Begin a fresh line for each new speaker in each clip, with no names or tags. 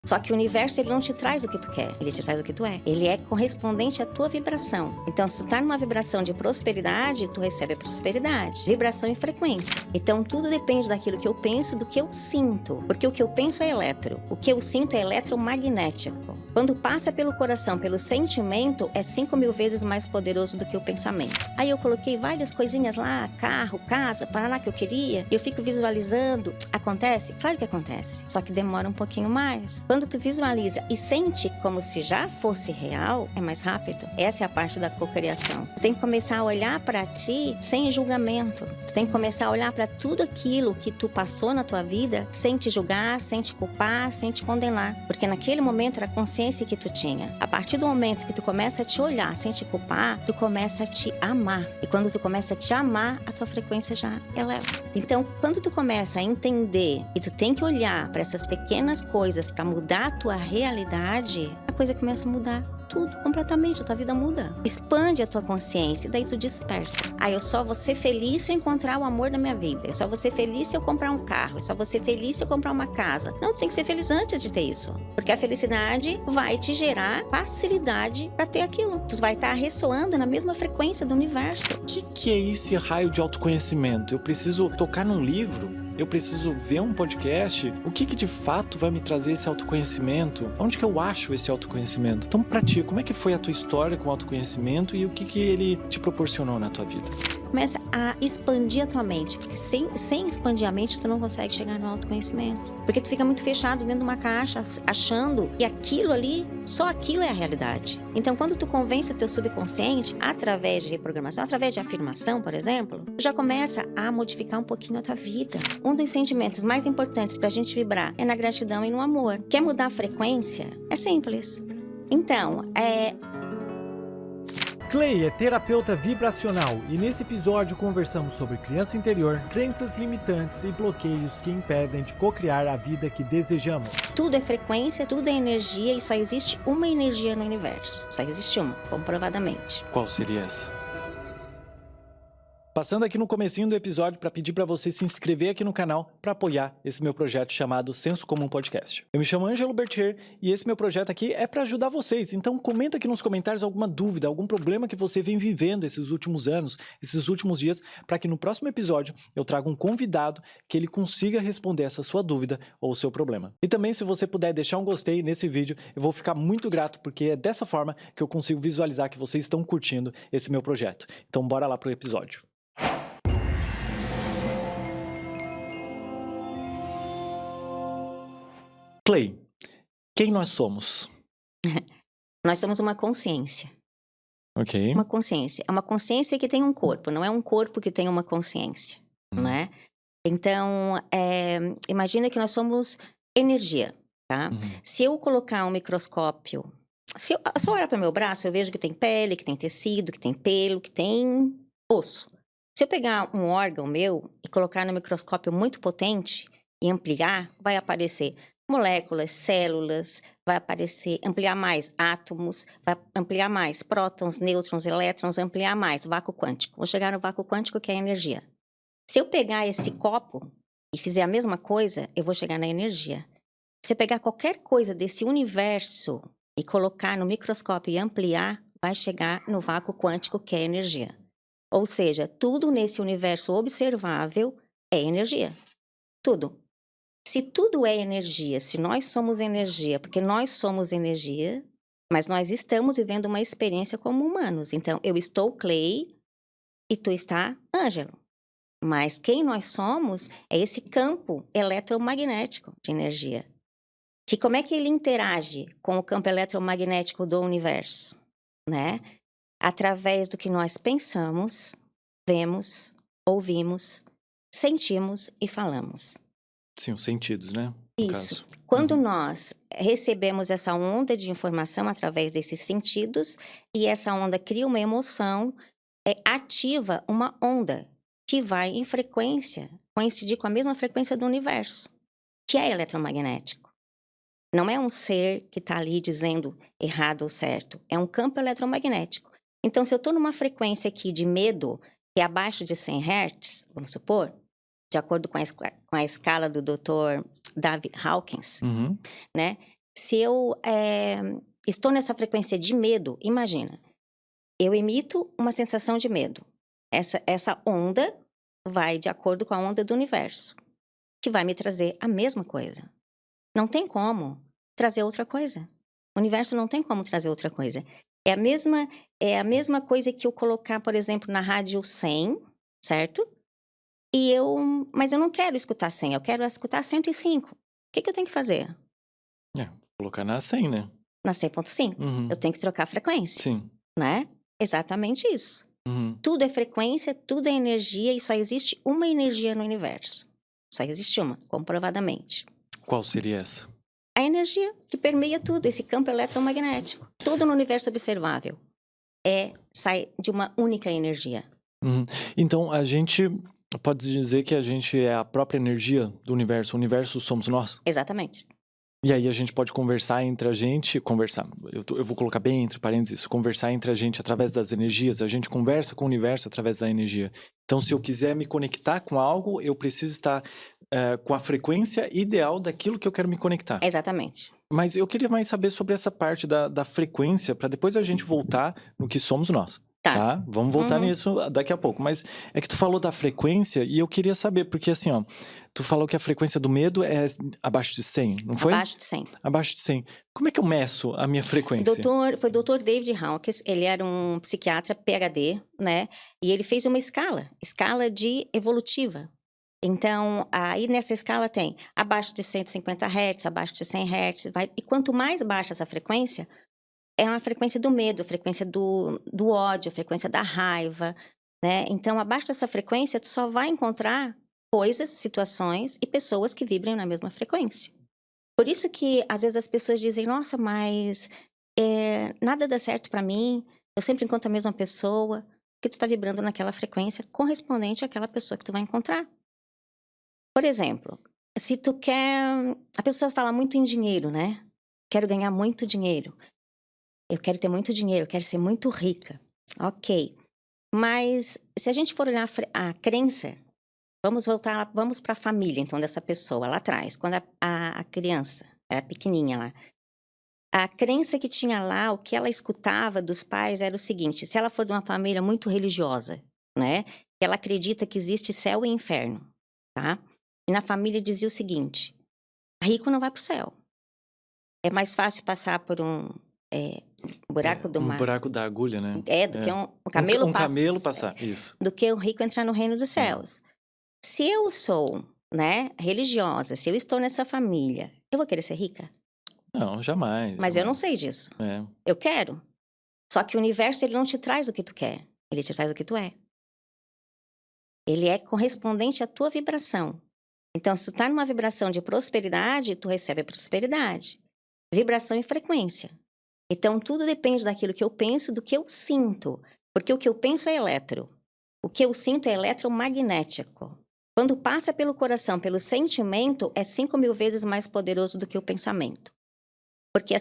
Só que o universo, ele não te traz o que tu quer, ele te traz o que tu é. Ele é correspondente à tua vibração. Então, se tu tá numa vibração de prosperidade, tu recebe a prosperidade. Vibração e frequência. Então, tudo depende daquilo que eu penso, do que eu sinto. Porque o que eu penso é eletro. O que eu sinto é eletromagnético. Quando passa pelo coração, pelo sentimento, é 5.000 vezes mais poderoso do que o pensamento. Aí eu coloquei várias coisinhas lá, carro, casa, Paraná que eu queria. Eu fico visualizando. Acontece? Claro que acontece. Só que demora um pouquinho mais. Quando tu visualiza e sente como se já fosse real, é mais rápido. Essa é a parte da cocriação. Tu tem que começar a olhar pra ti sem julgamento. Tu tem que começar a olhar pra tudo aquilo que tu passou na tua vida sem te julgar, sem te culpar, sem te condenar. Porque naquele momento era a consciência que tu tinha. A partir do momento que tu começa a te olhar sem te culpar, tu começa a te amar. E quando tu começa a te amar, a tua frequência já eleva. Então, quando tu começa a entender que tu tem que olhar pra essas pequenas coisas pra mudar a tua realidade, a coisa começa a mudar tudo, completamente, a tua vida muda. Expande a tua consciência e daí tu desperta. Eu só vou ser feliz se eu encontrar o amor da minha vida. Eu só vou ser feliz se eu comprar um carro. Eu só vou ser feliz se eu comprar uma casa. Não, tu tem que ser feliz antes de ter isso. Porque a felicidade vai te gerar facilidade pra ter aquilo. Tu vai estar ressoando na mesma frequência do universo.
O que é esse raio de autoconhecimento? Eu preciso tocar num livro? Eu preciso ver um podcast? O que de fato vai me trazer esse autoconhecimento? Onde que eu acho esse autoconhecimento? Então, pra ti, como é que foi a tua história com o autoconhecimento e o que ele te proporcionou na tua vida?
Começa a expandir a tua mente, porque sem expandir a mente, tu não consegue chegar no autoconhecimento. Porque tu fica muito fechado dentro de uma caixa, achando que aquilo ali, só aquilo é a realidade. Então, quando tu convence o teu subconsciente, através de reprogramação, através de afirmação, por exemplo, tu já começa a modificar um pouquinho a tua vida. Um dos sentimentos mais importantes pra gente vibrar é na gratidão e no amor. Quer mudar a frequência? É simples. Então,
Clay é terapeuta vibracional e nesse episódio conversamos sobre criança interior, crenças limitantes e bloqueios que impedem de cocriar a vida que desejamos.
Tudo é frequência, tudo é energia e só existe uma energia no universo. Só existe uma, comprovadamente.
Qual seria essa? Passando aqui no comecinho do episódio para pedir para você se inscrever aqui no canal para apoiar esse meu projeto chamado Senso Comum Podcast. Eu me chamo Ângelo Bertier e esse meu projeto aqui é para ajudar vocês. Então comenta aqui nos comentários alguma dúvida, algum problema que você vem vivendo esses últimos anos, esses últimos dias, para que no próximo episódio eu traga um convidado que ele consiga responder essa sua dúvida ou o seu problema. E também, se você puder deixar um gostei nesse vídeo, eu vou ficar muito grato, porque é dessa forma que eu consigo visualizar que vocês estão curtindo esse meu projeto. Então bora lá pro episódio. Clay, quem nós somos?
Nós somos uma consciência.
Ok.
Uma consciência. É uma consciência que tem um corpo, não é um corpo que tem uma consciência, né? Então, imagina que nós somos energia, tá? Se eu colocar um microscópio, se eu só olhar para meu braço, eu vejo que tem pele, que tem tecido, que tem pelo, que tem osso. Se eu pegar um órgão meu e colocar no microscópio muito potente e ampliar, vai aparecer moléculas, células, vai aparecer, ampliar mais átomos, vai ampliar mais prótons, nêutrons, elétrons, ampliar mais vácuo quântico. Vou chegar no vácuo quântico, que é a energia. Se eu pegar esse copo e fizer a mesma coisa, eu vou chegar na energia. Se eu pegar qualquer coisa desse universo e colocar no microscópio e ampliar, vai chegar no vácuo quântico, que é a energia. Ou seja, tudo nesse universo observável é energia. Tudo. Se tudo é energia, se nós somos energia, porque nós somos energia, mas nós estamos vivendo uma experiência como humanos. Então, eu estou Clay e tu está Ângelo. Mas quem nós somos é esse campo eletromagnético de energia. Que como é que ele interage com o campo eletromagnético do universo, né? Através do que nós pensamos, vemos, ouvimos, sentimos e falamos.
Sim, os sentidos, né?
Isso. Quando nós recebemos essa onda de informação através desses sentidos, e essa onda cria uma emoção, ativa uma onda que vai em frequência, coincidir com a mesma frequência do universo, que é eletromagnético. Não é um ser que está ali dizendo errado ou certo, é um campo eletromagnético. Então, se eu estou numa frequência aqui de medo, que é abaixo de 100 Hz, vamos supor, de acordo com a escala do Dr. David Hawkins, né? Se eu estou nessa frequência de medo, imagina, eu emito uma sensação de medo. Essa onda vai de acordo com a onda do universo, que vai me trazer a mesma coisa. Não tem como trazer outra coisa. O universo não tem como trazer outra coisa. É a mesma coisa que eu colocar, por exemplo, na rádio 100, certo? Mas eu não quero escutar 100, eu quero escutar 105. O que eu tenho que fazer?
Colocar na 100, né?
Na 100.5.
Uhum.
Eu tenho que trocar a frequência,
Sim.
né? Exatamente isso.
Uhum.
Tudo é frequência, tudo é energia e só existe uma energia no universo. Só existe uma, comprovadamente.
Qual seria essa?
A energia que permeia tudo, esse campo eletromagnético. Tudo no universo observável sai de uma única energia.
Uhum. Então, a gente pode dizer que a gente é a própria energia do universo. O universo somos nós?
Exatamente.
E aí a gente pode conversar entre a gente, eu vou colocar bem entre parênteses, conversar entre a gente através das energias, a gente conversa com o universo através da energia. Então, se eu quiser me conectar com algo, eu preciso estar com a frequência ideal daquilo que eu quero me conectar.
Exatamente.
Mas eu queria mais saber sobre essa parte da frequência, para depois a gente voltar no que somos nós. Tá? Vamos voltar nisso daqui a pouco. Mas é que tu falou da frequência e eu queria saber, porque assim, ó, tu falou que a frequência do medo é abaixo de 100, não foi?
Abaixo de 100.
Abaixo de 100. Como é que eu meço a minha frequência?
Foi o Dr. David Hawkins, ele era um psiquiatra PhD, né? E ele fez uma escala de evolutiva. Então, aí nessa escala tem abaixo de 150 Hz, abaixo de 100 Hz, e quanto mais baixa essa frequência, é uma frequência do medo, a frequência do ódio, a frequência da raiva, né? Então, abaixo dessa frequência, tu só vai encontrar coisas, situações e pessoas que vibrem na mesma frequência. Por isso que, às vezes, as pessoas dizem, nossa, mas nada dá certo pra mim, eu sempre encontro a mesma pessoa, porque tu tá vibrando naquela frequência correspondente àquela pessoa que tu vai encontrar. Por exemplo, se tu quer... A pessoa fala muito em dinheiro, né? Quero ganhar muito dinheiro. Eu quero ter muito dinheiro, eu quero ser muito rica. Ok. Mas se a gente for olhar a crença, vamos para a família, então, dessa pessoa, lá atrás, quando a criança era pequenininha lá. A crença que tinha lá, o que ela escutava dos pais era o seguinte, se ela for de uma família muito religiosa, né? Ela acredita que existe céu e inferno, tá? E na família dizia o seguinte, rico não vai pro céu. É mais fácil passar por um buraco de uma...
Um buraco da agulha, né?
do que um camelo
um camelo passar, isso.
Do que o rico entrar no reino dos céus. Se eu sou, né, religiosa, se eu estou nessa família, eu vou querer ser rica?
Não, jamais.
Mas eu não sei disso. Eu quero. Só que o universo, ele não te traz o que tu quer. Ele te traz o que tu é. Ele é correspondente à tua vibração. Então, se tu tá numa vibração de prosperidade, tu recebe a prosperidade. Vibração e frequência. Então, tudo depende daquilo que eu penso, do que eu sinto. Porque o que eu penso é eletro. O que eu sinto é eletromagnético. Quando passa pelo coração, pelo sentimento, é 5.000 vezes mais poderoso do que o pensamento. Porque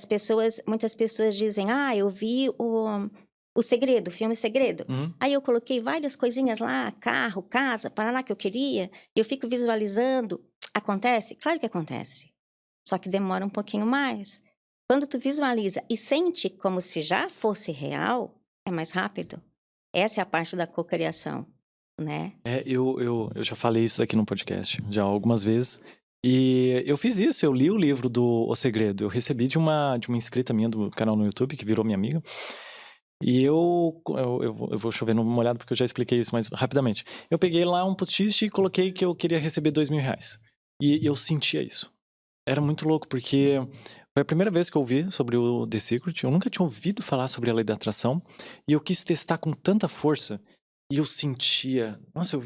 muitas pessoas dizem, eu vi o Segredo, o filme Segredo. Aí eu coloquei várias coisinhas lá, carro, casa, paraná que eu queria, e eu fico visualizando. Acontece? Claro que acontece. Só que demora um pouquinho mais. Quando tu visualiza e sente como se já fosse real, é mais rápido. Essa é a parte da cocriação, né?
Eu já falei isso aqui no podcast, já algumas vezes. E eu fiz isso, eu li o livro do O Segredo. Eu recebi de uma inscrita minha do canal no YouTube, que virou minha amiga. E eu vou chover numa molhada porque eu já expliquei isso, mas rapidamente. Eu peguei lá um post-it e coloquei que eu queria receber R$2.000. E eu sentia isso. Era muito louco, porque foi a primeira vez que eu ouvi sobre o The Secret. Eu nunca tinha ouvido falar sobre a lei da atração. E eu quis testar com tanta força. E eu sentia... Nossa,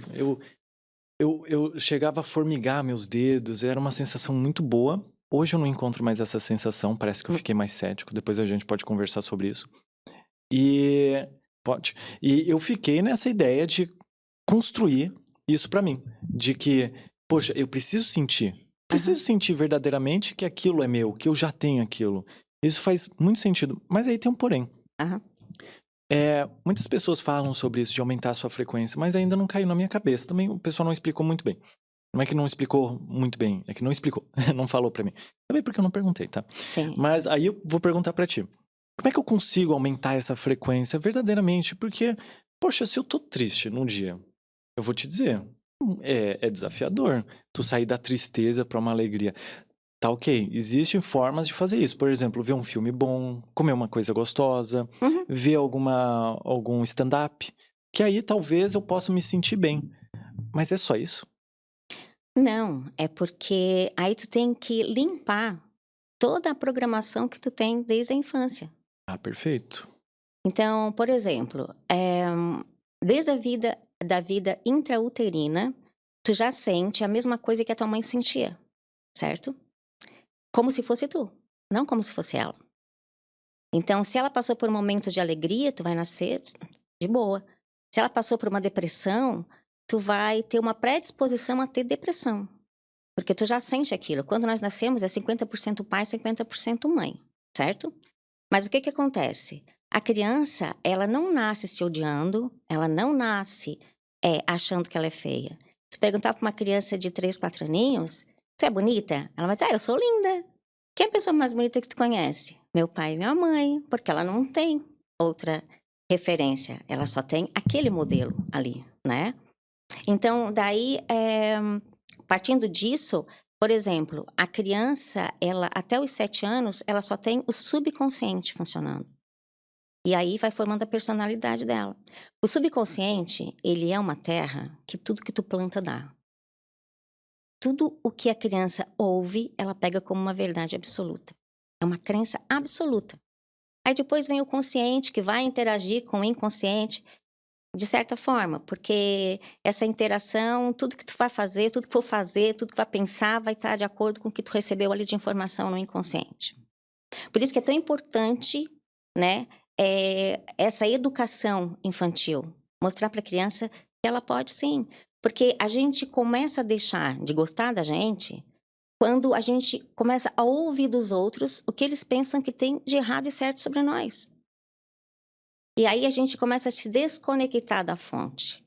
eu chegava a formigar meus dedos. Era uma sensação muito boa. Hoje eu não encontro mais essa sensação. Parece que eu fiquei mais cético. Depois a gente pode conversar sobre isso. E eu fiquei nessa ideia de construir isso pra mim. De que, poxa, eu preciso sentir. Preciso sentir verdadeiramente que aquilo é meu, que eu já tenho aquilo. Isso faz muito sentido. Mas aí tem um porém. Muitas pessoas falam sobre isso, de aumentar a sua frequência, mas ainda não caiu na minha cabeça. Também o pessoal não explicou muito bem. Não é que não explicou muito bem, é que não explicou, não falou pra mim. Também porque eu não perguntei, tá?
Sim.
Mas aí eu vou perguntar pra ti. Como é que eu consigo aumentar essa frequência verdadeiramente? Porque, poxa, se eu tô triste num dia, eu vou te dizer, é desafiador tu sair da tristeza pra uma alegria. Tá ok, existem formas de fazer isso. Por exemplo, ver um filme bom, comer uma coisa gostosa,
Uhum.
ver algum stand-up, que aí talvez eu possa me sentir bem. Mas é só isso?
Não, é porque aí tu tem que limpar toda a programação que tu tem desde a infância.
Ah, perfeito.
Então, por exemplo, desde da vida intrauterina, tu já sente a mesma coisa que a tua mãe sentia, certo? Como se fosse tu, não como se fosse ela. Então, se ela passou por momentos de alegria, tu vai nascer de boa. Se ela passou por uma depressão, tu vai ter uma predisposição a ter depressão. Porque tu já sente aquilo. Quando nós nascemos é 50% pai, 50% mãe, certo? Mas o que que acontece? A criança, ela não nasce se odiando, ela não nasce achando que ela é feia. Se perguntar para uma criança de 3, 4 aninhos, tu é bonita? Ela vai dizer, eu sou linda. Quem é a pessoa mais bonita que tu conhece? Meu pai e minha mãe, porque ela não tem outra referência, ela só tem aquele modelo ali, né? Então, daí, partindo disso, por exemplo, a criança, ela até os 7 anos, ela só tem o subconsciente funcionando. E aí vai formando a personalidade dela. O subconsciente, ele é uma terra que tudo que tu planta dá. Tudo o que a criança ouve, ela pega como uma verdade absoluta. É uma crença absoluta. Aí depois vem o consciente, que vai interagir com o inconsciente, de certa forma, porque essa interação, tudo que tu vai fazer, tudo que for fazer, tudo que vai pensar, vai estar de acordo com o que tu recebeu ali de informação no inconsciente. Por isso que é tão importante, né, essa educação infantil. Mostrar para a criança que ela pode sim. Porque a gente começa a deixar de gostar da gente quando a gente começa a ouvir dos outros o que eles pensam que tem de errado e certo sobre nós. E aí a gente começa a se desconectar da fonte.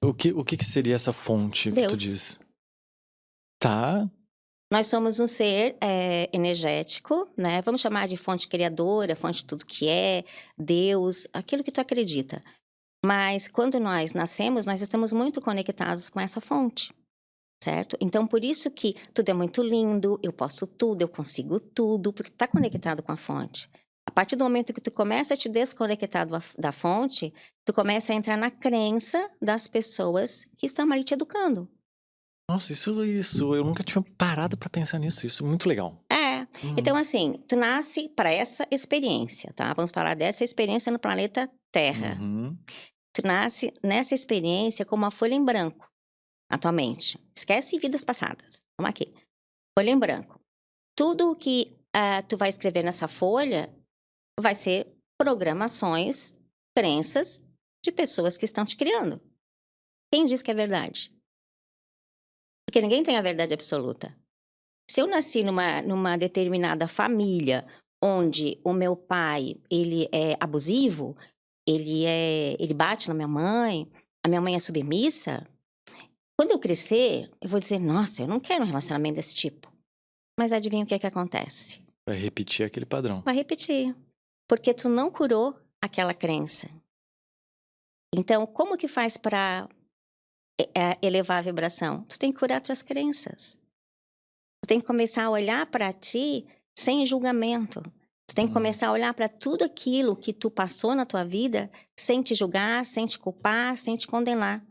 O que seria essa fonte que tu
Deus.
diz? Tá.
Nós somos um ser energético, né? Vamos chamar de fonte criadora, fonte de tudo que é, Deus, aquilo que tu acredita. Mas quando nós nascemos, nós estamos muito conectados com essa fonte, certo? Então, por isso que tudo é muito lindo, eu posso tudo, eu consigo tudo, porque tu tá conectado com a fonte. A partir do momento que tu começa a te desconectar da fonte, tu começa a entrar na crença das pessoas que estão ali te educando.
Nossa, isso, eu nunca tinha parado pra pensar nisso, isso é muito legal.
Então
Uhum.
assim, tu nasce para essa experiência, tá? Vamos falar dessa experiência no planeta Terra.
Uhum.
Tu nasce nessa experiência com uma folha em branco, atualmente. Esquece vidas passadas. Vamos aqui. Folha em branco. Tudo o que tu vai escrever nessa folha vai ser programações, crenças de pessoas que estão te criando. Quem diz que é verdade? Porque ninguém tem a verdade absoluta. Se eu nasci numa determinada família, onde o meu pai, ele é abusivo, ele bate na minha mãe, a minha mãe é submissa, quando eu crescer, eu vou dizer: "Nossa, eu não quero um relacionamento desse tipo". Mas adivinha o que é que acontece?
Vai repetir aquele padrão.
Vai repetir, porque tu não curou aquela crença. Então, como que faz para elevar a vibração? Tu tem que curar tuas crenças. Tu tem que começar a olhar para ti sem julgamento. Tu tem que começar a olhar para tudo aquilo que tu passou na tua vida sem te julgar, sem te culpar, sem te condenar.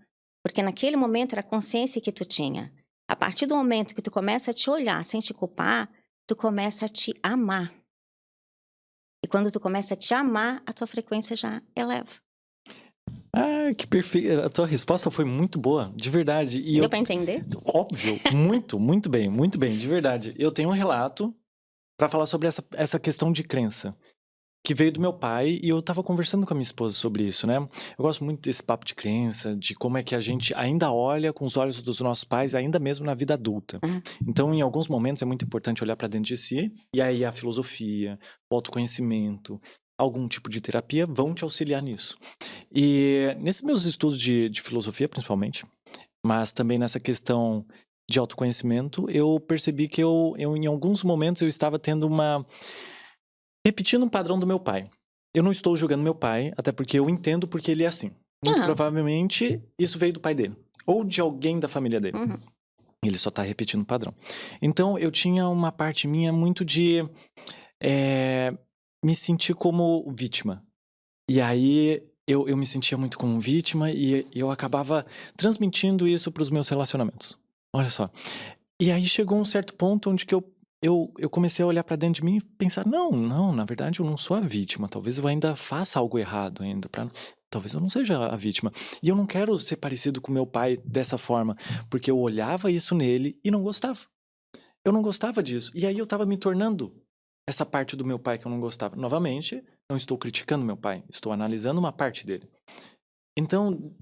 Porque naquele momento era a consciência que tu tinha. A partir do momento que tu começa a te olhar sem te culpar, tu começa a te amar. E quando tu começa a te amar, a tua frequência já eleva.
Ah, que perfeito. A tua resposta foi muito boa, de verdade. E
Deu pra entender?
Óbvio, muito bem, de verdade. Eu tenho um relato pra falar sobre essa questão de crença, que veio do meu pai, e eu tava conversando com a minha esposa sobre isso, né? Eu gosto muito desse papo de crença, de como é que a gente ainda olha com os olhos dos nossos pais, ainda mesmo na vida adulta.
Uhum.
Então, em alguns momentos é muito importante olhar pra dentro de si, e aí a filosofia, o autoconhecimento, algum tipo de terapia vão te auxiliar nisso. E nesses meus estudos de filosofia, principalmente, Mas também nessa questão de autoconhecimento, eu percebi que eu em alguns momentos, eu estava repetindo um padrão do meu pai. Eu não estou julgando meu pai, até porque eu entendo porque ele é assim. Muito provavelmente, isso veio do pai dele. Ou de alguém da família dele.
Uhum.
Ele só tá repetindo o padrão. Então, eu tinha uma parte minha muito de me sentir como vítima. E aí, eu me sentia muito como vítima e eu acabava transmitindo isso para os meus relacionamentos. Olha só. E aí, chegou um certo ponto onde que eu comecei a olhar pra dentro de mim e pensar, não, na verdade eu não sou a vítima, talvez eu ainda faça algo errado ainda, talvez eu não seja a vítima. E eu não quero ser parecido com meu pai dessa forma, porque eu olhava isso nele e não gostava. Eu não gostava disso. E aí eu tava me tornando essa parte do meu pai que eu não gostava. Novamente, não estou criticando meu pai, estou analisando uma parte dele. Então,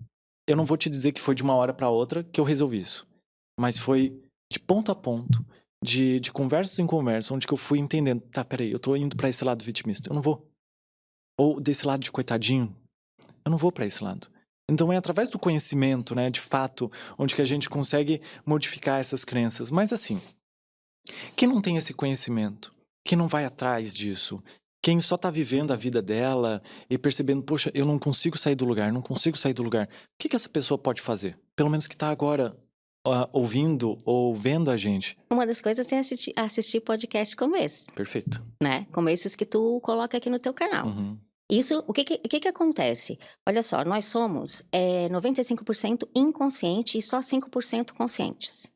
eu não vou te dizer que foi de uma hora pra outra que eu resolvi isso, mas foi de ponto a ponto, de conversas em conversa, onde que eu fui entendendo, tá, peraí, eu tô indo pra esse lado vitimista, eu não vou. Ou desse lado de coitadinho, eu não vou pra esse lado. Então é através do conhecimento, né, de fato, onde que a gente consegue modificar essas crenças. Mas assim, quem não tem esse conhecimento, quem não vai atrás disso, quem só tá vivendo a vida dela e percebendo, poxa, eu não consigo sair do lugar, não consigo sair do lugar. O que essa pessoa pode fazer? Pelo menos que tá agora ouvindo ou vendo a gente.
Uma das coisas é assistir podcast como esse,
Perfeito.
né? Como esses que tu coloca aqui no teu canal.
Uhum.
Isso, o que acontece? Olha só, nós somos 95% inconsciente e só 5% conscientes.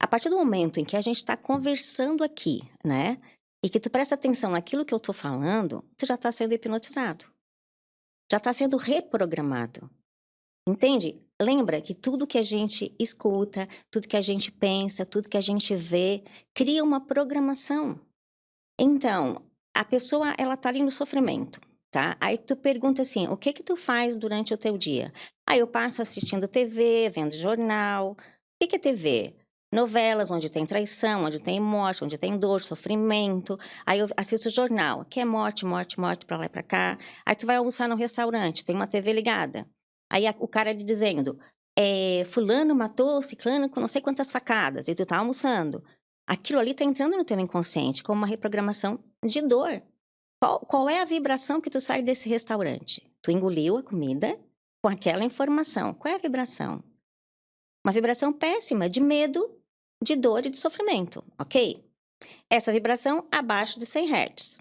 A partir do momento em que a gente está conversando aqui, né? E que tu presta atenção naquilo que eu tô falando, tu já tá sendo hipnotizado. Já tá sendo reprogramado. Entende? Lembra que tudo que a gente escuta, tudo que a gente pensa, tudo que a gente vê, cria uma programação. Então, a pessoa, ela tá ali no sofrimento, tá? Aí tu pergunta assim, o que tu faz durante o teu dia? Aí eu passo assistindo TV, vendo jornal. O que é TV? Novelas onde tem traição, onde tem morte, onde tem dor, sofrimento. Aí eu assisto jornal, que é morte, morte, morte, pra lá e pra cá. Aí tu vai almoçar no restaurante, tem uma TV ligada. Aí o cara lhe dizendo, fulano matou ciclano com não sei quantas facadas, e tu tá almoçando. Aquilo ali tá entrando no teu inconsciente como uma reprogramação de dor. Qual é a vibração que tu sai desse restaurante? Tu engoliu a comida com aquela informação. Qual é a vibração? Uma vibração péssima, de medo, de dor e de sofrimento, ok? Essa vibração abaixo de 100 Hz.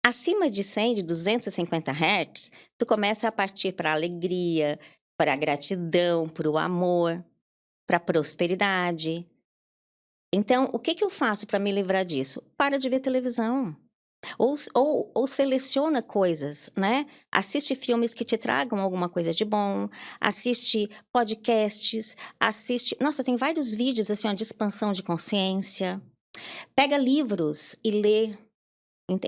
Acima de 100, de 250 Hz, tu começa a partir para a alegria, para a gratidão, para o amor, para a prosperidade. Então, o que eu faço para me livrar disso? Para de ver televisão. Ou seleciona coisas, né? Assiste filmes que te tragam alguma coisa de bom, assiste podcasts, Nossa, tem vários vídeos assim, ó, de expansão de consciência. Pega livros e lê.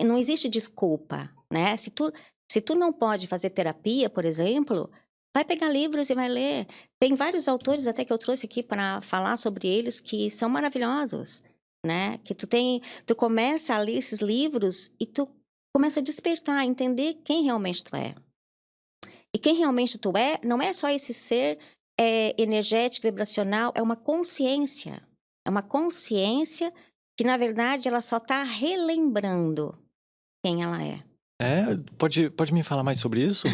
Não existe desculpa, né? Se tu não pode fazer terapia, por exemplo, vai pegar livros e vai ler. Tem vários autores até que eu trouxe aqui para falar sobre eles que são maravilhosos, né? Que tu começa a ler esses livros e tu começa a despertar, a entender quem realmente tu é. E quem realmente tu é, não é só esse ser energético, vibracional, é uma consciência. É uma consciência que, na verdade, ela só está relembrando quem ela é.
Pode me falar mais sobre isso?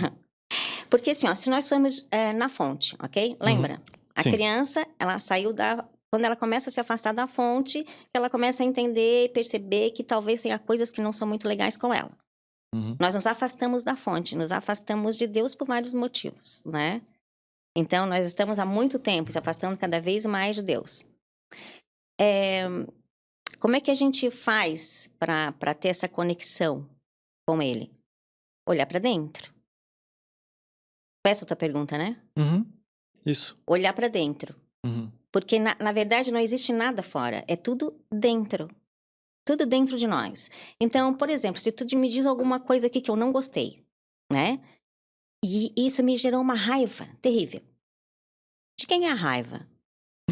Porque assim, ó, se nós somos na fonte, ok? Lembra? A
Sim.
criança, ela saiu quando ela começa a se afastar da fonte, ela começa a entender e perceber que talvez tenha coisas que não são muito legais com ela.
Uhum.
Nós nos afastamos da fonte, nos afastamos de Deus por vários motivos, né? Então, nós estamos há muito tempo se afastando cada vez mais de Deus. Como é que a gente faz para ter essa conexão com Ele? Olhar para dentro. Essa é a tua pergunta, né?
Uhum. Isso.
Olhar para dentro.
Uhum.
Porque, na verdade, não existe nada fora. É tudo dentro. Tudo dentro de nós. Então, por exemplo, se tu me diz alguma coisa aqui que eu não gostei, né? E isso me gerou uma raiva terrível. De quem é a raiva?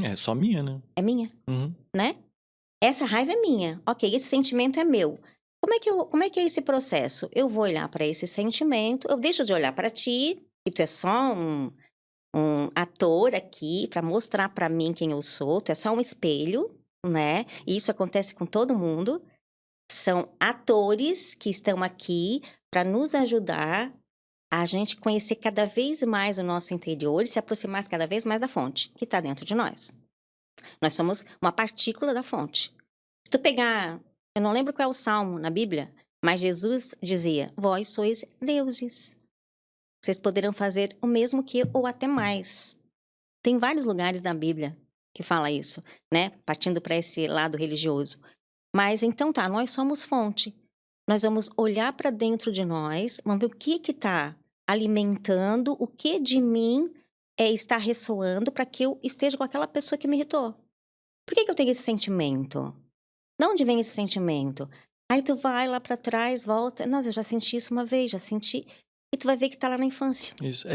É só minha, né?
É minha,
Uhum.
né? Essa raiva é minha. Ok, esse sentimento é meu. Como é que é esse processo? Eu vou olhar para esse sentimento, eu deixo de olhar para ti, e tu é só um um ator aqui para mostrar para mim quem eu sou. Tu é só um espelho, né? E isso acontece com todo mundo. São atores que estão aqui para nos ajudar a gente conhecer cada vez mais o nosso interior e se aproximar cada vez mais da fonte que está dentro de nós. Nós somos uma partícula da fonte. Se tu pegar, eu não lembro qual é o salmo na Bíblia, mas Jesus dizia: vós sois deuses. Vocês poderão fazer o mesmo que eu ou até mais. Tem vários lugares na Bíblia que fala isso, né? Partindo para esse lado religioso. Mas então tá, nós somos fonte. Nós vamos olhar para dentro de nós, vamos ver o que está alimentando, o que de mim está ressoando para que eu esteja com aquela pessoa que me irritou. Por que eu tenho esse sentimento? De onde vem esse sentimento? Aí tu vai lá para trás, volta. Nossa, eu já senti isso uma vez, já senti. E tu vai ver que tá lá na infância.
Isso.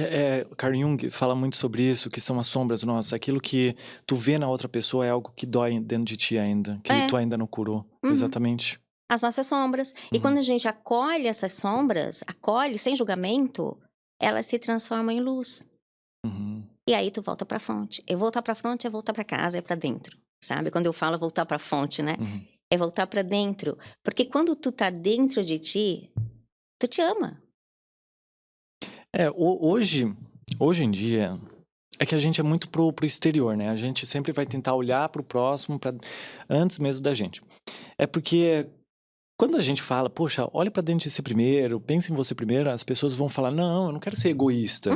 Carl Jung fala muito sobre isso, que são as sombras nossas. Aquilo que tu vê na outra pessoa é algo que dói dentro de ti ainda, que tu ainda não curou. Exatamente.
As nossas sombras. E quando a gente acolhe essas sombras, acolhe sem julgamento, elas se transformam em luz. E aí tu volta pra fonte. Eu voltar pra fonte é voltar pra casa, é pra dentro, sabe? Quando eu falo voltar pra fonte, né? É voltar pra dentro. Porque quando tu tá dentro de ti, tu te ama.
Hoje em dia, é que a gente é muito pro exterior, né? A gente sempre vai tentar olhar pro próximo antes mesmo da gente. É porque quando a gente fala, poxa, olha pra dentro de si primeiro, pensa em você primeiro, as pessoas vão falar, não, eu não quero ser egoísta.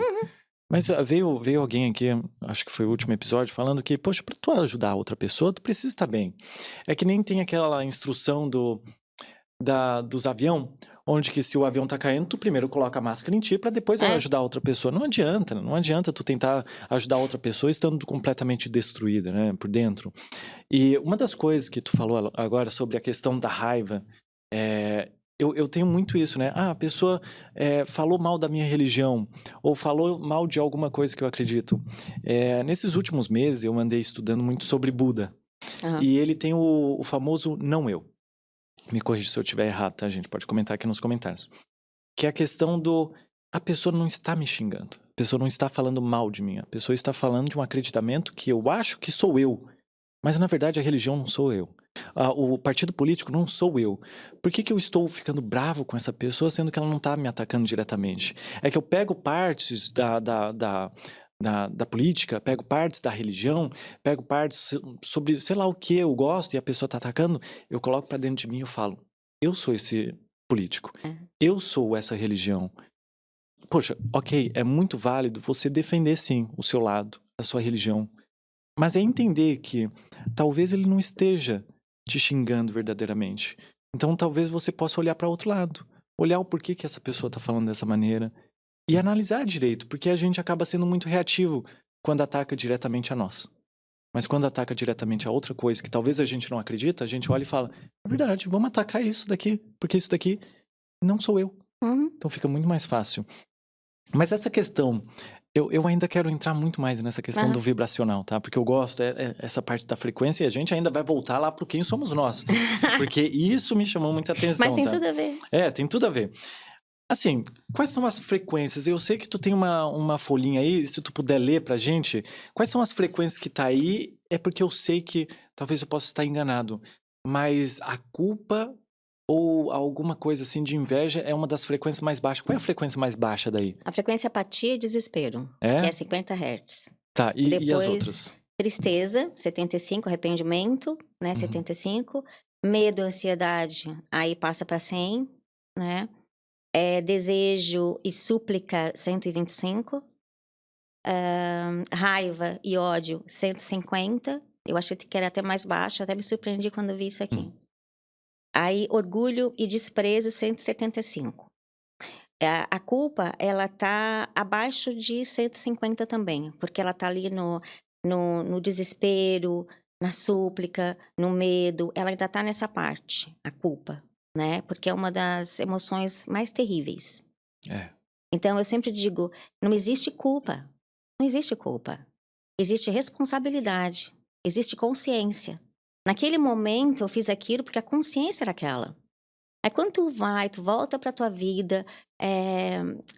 Mas veio alguém aqui, acho que foi o último episódio, falando que, poxa, pra tu ajudar outra pessoa, tu precisa estar bem. É que nem tem aquela instrução dos aviões, onde que se o avião tá caindo, tu primeiro coloca a máscara em ti pra depois ajudar outra pessoa. Não adianta tu tentar ajudar outra pessoa estando completamente destruída, né, por dentro. E uma das coisas que tu falou agora sobre a questão da raiva, eu tenho muito isso, né? A pessoa falou mal da minha religião, ou falou mal de alguma coisa que eu acredito. Nesses últimos meses, eu andei estudando muito sobre Buda. E ele tem o famoso não eu. Me corrija se eu estiver errado, tá, gente? Pode comentar aqui nos comentários. Que é a questão a pessoa não está me xingando. A pessoa não está falando mal de mim. A pessoa está falando de um acreditamento que eu acho que sou eu. Mas, na verdade, a religião não sou eu. O partido político não sou eu. Por que eu estou ficando bravo com essa pessoa, sendo que ela não está me atacando diretamente? É que eu pego partes da política, pego partes da religião, pego partes sobre sei lá o que eu gosto e a pessoa tá atacando, eu coloco pra dentro de mim e eu falo, eu sou esse político, eu sou essa religião. Poxa, ok, é muito válido você defender sim o seu lado, a sua religião, mas é entender que talvez ele não esteja te xingando verdadeiramente. Então talvez você possa olhar para outro lado, olhar o porquê que essa pessoa tá falando dessa maneira, e analisar direito, porque a gente acaba sendo muito reativo quando ataca diretamente a nós. Mas quando ataca diretamente a outra coisa que talvez a gente não acredita, a gente olha e fala, é verdade, vamos atacar isso daqui, porque isso daqui não sou eu. Então fica muito mais fácil. Mas essa questão, eu ainda quero entrar muito mais nessa questão do vibracional, tá? Porque eu gosto, essa parte da frequência, e a gente ainda vai voltar lá pro quem somos nós. Porque isso me chamou muita atenção,
Mas tem
tá?
tudo a ver.
Tem tudo a ver. Assim, quais são as frequências? Eu sei que tu tem uma folhinha aí, se tu puder ler pra gente, quais são as frequências que tá aí? É porque eu sei que talvez eu possa estar enganado, mas a culpa ou alguma coisa assim de inveja é uma das frequências mais baixas. Qual é a frequência mais baixa daí?
A frequência apatia e desespero, que é 50 Hz.
Tá, e as
Depois,
outras?
Tristeza, 75, arrependimento, né, 75. Medo, ansiedade, aí passa para 100, né? Desejo e súplica, 125. Raiva e ódio, 150. Eu achei que era até mais baixo, até me surpreendi quando vi isso aqui. Aí, orgulho e desprezo, 175. A culpa, ela tá abaixo de 150 também, porque ela tá ali no desespero, na súplica, no medo, ela ainda tá nessa parte, a culpa, né? Porque é uma das emoções mais terríveis. Então, eu sempre digo, não existe culpa. Não existe culpa. Existe responsabilidade. Existe consciência. Naquele momento, eu fiz aquilo porque a consciência era aquela. Aí quando tu vai, tu volta pra tua vida,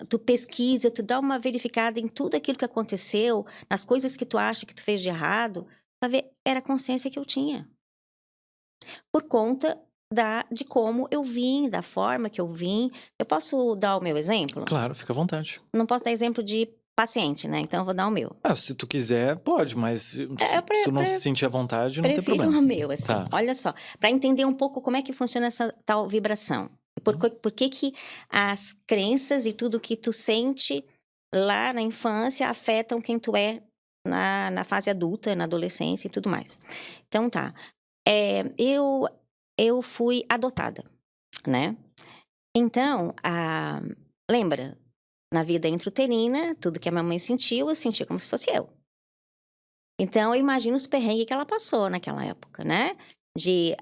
tu pesquisa, tu dá uma verificada em tudo aquilo que aconteceu, nas coisas que tu acha que tu fez de errado, vai ver, era a consciência que eu tinha. Por conta de como eu vim, da forma que eu vim. Eu posso dar o meu exemplo?
Claro, fica à vontade.
Não posso dar exemplo de paciente, né, então eu vou dar o meu.
Ah, se tu quiser, pode, mas se tu não se sentir à vontade, não tem
Prefiro
problema.
o meu, assim.
Tá.
Olha só, para entender um pouco como é que funciona essa tal vibração. Por que as crenças e tudo que tu sente lá na infância afetam quem tu é na fase adulta, na adolescência e tudo mais. Então tá, eu fui adotada, né. Então, lembra, na vida intrauterina, tudo que a minha mãe sentiu, eu sentia como se fosse eu. Então eu imagino os perrengues que ela passou naquela época, né, de,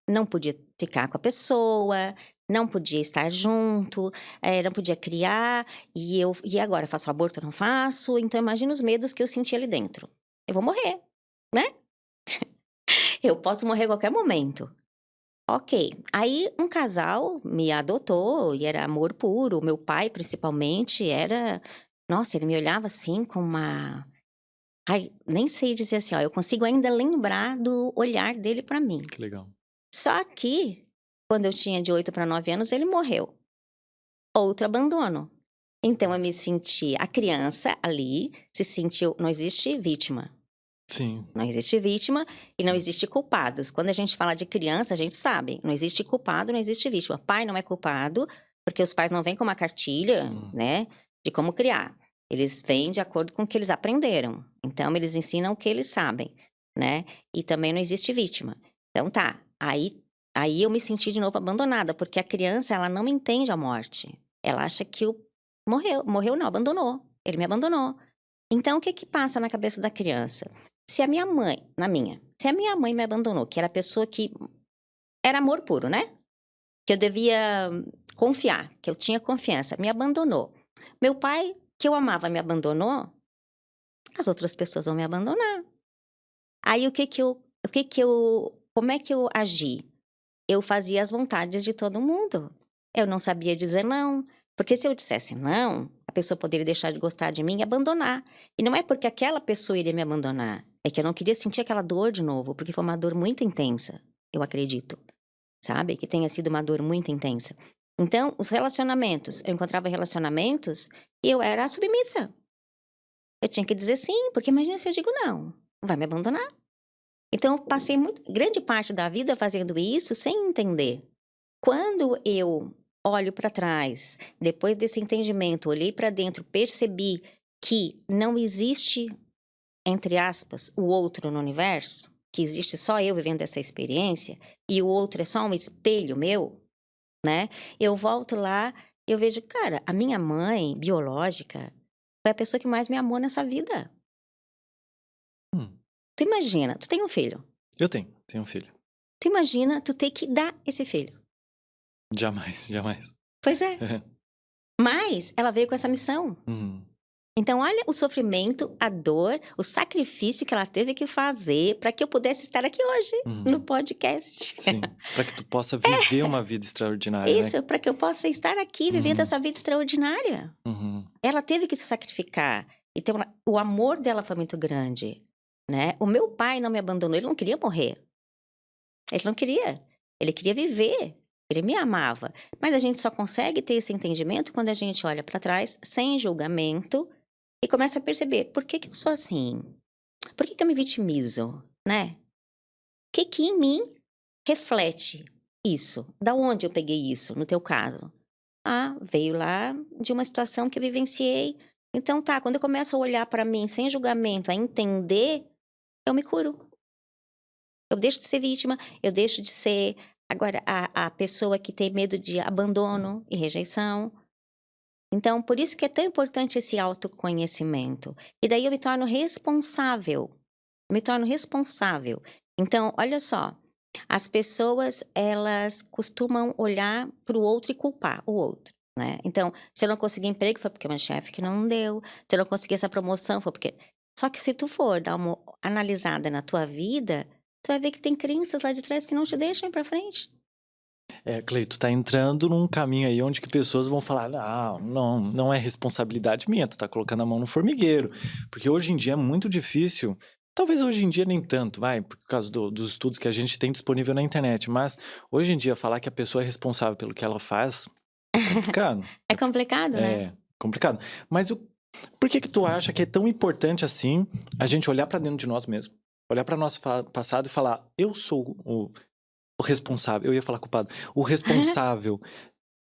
não podia ficar com a pessoa, não podia estar junto, não podia criar, e agora, faço aborto ou não faço? Então imagina os medos que eu senti ali dentro. Eu vou morrer, né. Eu posso morrer a qualquer momento. Ok, aí um casal me adotou e era amor puro, meu pai principalmente era, nossa, ele me olhava assim com uma, ai, nem sei dizer assim, ó, eu consigo ainda lembrar do olhar dele pra mim.
Que legal.
Só que, quando eu tinha de 8 para 9 anos, ele morreu. Outro abandono. Então eu me senti, a criança ali se sentiu, não existe vítima.
Sim.
Não existe vítima e não existe culpados. Quando a gente fala de criança, a gente sabe, não existe culpado, não existe vítima. Pai não é culpado, porque os pais não vêm com uma cartilha, né, de como criar. Eles vêm de acordo com o que eles aprenderam. Então eles ensinam o que eles sabem, né. E também não existe vítima. Então tá, aí eu me senti de novo abandonada, porque a criança, ela não entende a morte. Ela acha que morreu não, abandonou, ele me abandonou. Então o que que passa na cabeça da criança? Se a minha mãe, se a minha mãe me abandonou, que era a pessoa que era amor puro, né, que eu devia confiar, que eu tinha confiança, me abandonou. Meu pai, que eu amava, me abandonou, as outras pessoas vão me abandonar. Aí como é que eu agi? Eu fazia as vontades de todo mundo. Eu não sabia dizer não, porque se eu dissesse não, a pessoa poderia deixar de gostar de mim e abandonar. E não é porque aquela pessoa iria me abandonar, é que eu não queria sentir aquela dor de novo, porque foi uma dor muito intensa, eu acredito, sabe, que tenha sido uma dor muito intensa. Então, os relacionamentos, eu encontrava relacionamentos e eu era a submissa. Eu tinha que dizer sim, porque imagina se eu digo não, vai me abandonar. Então eu passei grande parte da vida fazendo isso sem entender. Quando eu olho para trás, depois desse entendimento, olhei para dentro, percebi que não existe, entre aspas, o outro no universo, que existe só eu vivendo essa experiência e o outro é só um espelho meu, né? Eu volto lá, eu vejo, cara, a minha mãe biológica foi a pessoa que mais me amou nessa vida.
Hum.
Tu imagina, tu tem um filho.
Eu tenho um filho.
Tu imagina tu ter que dar esse filho.
Jamais, jamais.
Pois é. Mas ela veio com essa missão. Então olha o sofrimento, a dor, o sacrifício que ela teve que fazer para que eu pudesse estar aqui hoje no podcast.
Sim, para que tu possa viver uma vida extraordinária, né?
Isso, para que eu possa estar aqui vivendo essa vida extraordinária. Ela teve que se sacrificar. Então o amor dela foi muito grande, né? O meu pai não me abandonou, ele não queria morrer. Ele não queria. Ele queria viver. Ele me amava. Mas a gente só consegue ter esse entendimento quando a gente olha para trás, sem julgamento, e começa a perceber, por que que eu sou assim? Por que que eu me vitimizo, né? O que que em mim reflete isso? Da onde eu peguei isso, no teu caso? Ah, veio lá de uma situação que eu vivenciei. Então tá, quando eu começo a olhar para mim sem julgamento, a entender, eu me curo. Eu deixo de ser vítima, eu deixo de ser agora a pessoa que tem medo de abandono e rejeição. Então, por isso que é tão importante esse autoconhecimento. E daí eu me torno responsável. Então, olha só, as pessoas, elas costumam olhar para o outro e culpar o outro, né. Então, se eu não consegui emprego, foi porque meu chefe que não deu, se eu não consegui essa promoção, foi porque só que se tu for dar uma analisada na tua vida, tu vai ver que tem crenças lá de trás que não te deixam ir pra frente.
Clay, tu tá entrando num caminho aí onde que pessoas vão falar, não é responsabilidade minha, tu tá colocando a mão no formigueiro. Porque hoje em dia é muito difícil, talvez hoje em dia nem tanto, por causa dos estudos que a gente tem disponível na internet, mas hoje em dia falar que a pessoa é responsável pelo que ela faz é complicado.
É complicado, né?
É complicado. Mas por que tu acha que é tão importante assim a gente olhar pra dentro de nós mesmos? Olhar pra nosso passado e falar, eu sou o responsável, eu ia falar culpado, o responsável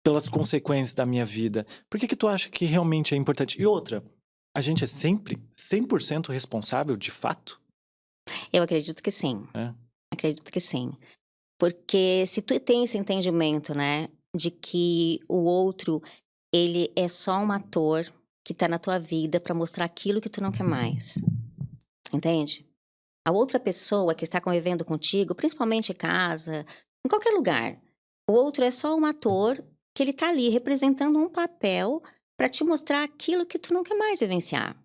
pelas consequências da minha vida. Por que tu acha que realmente é importante? E outra, a gente é sempre 100% responsável de fato?
Eu acredito que sim.
É.
Acredito que sim. Porque se tu tem esse entendimento, né, de que o outro, ele é só um ator que tá na tua vida pra mostrar aquilo que tu não quer mais. Entende? A outra pessoa que está convivendo contigo, principalmente em casa, em qualquer lugar, o outro é só um ator que ele tá ali representando um papel pra te mostrar aquilo que tu não quer mais vivenciar.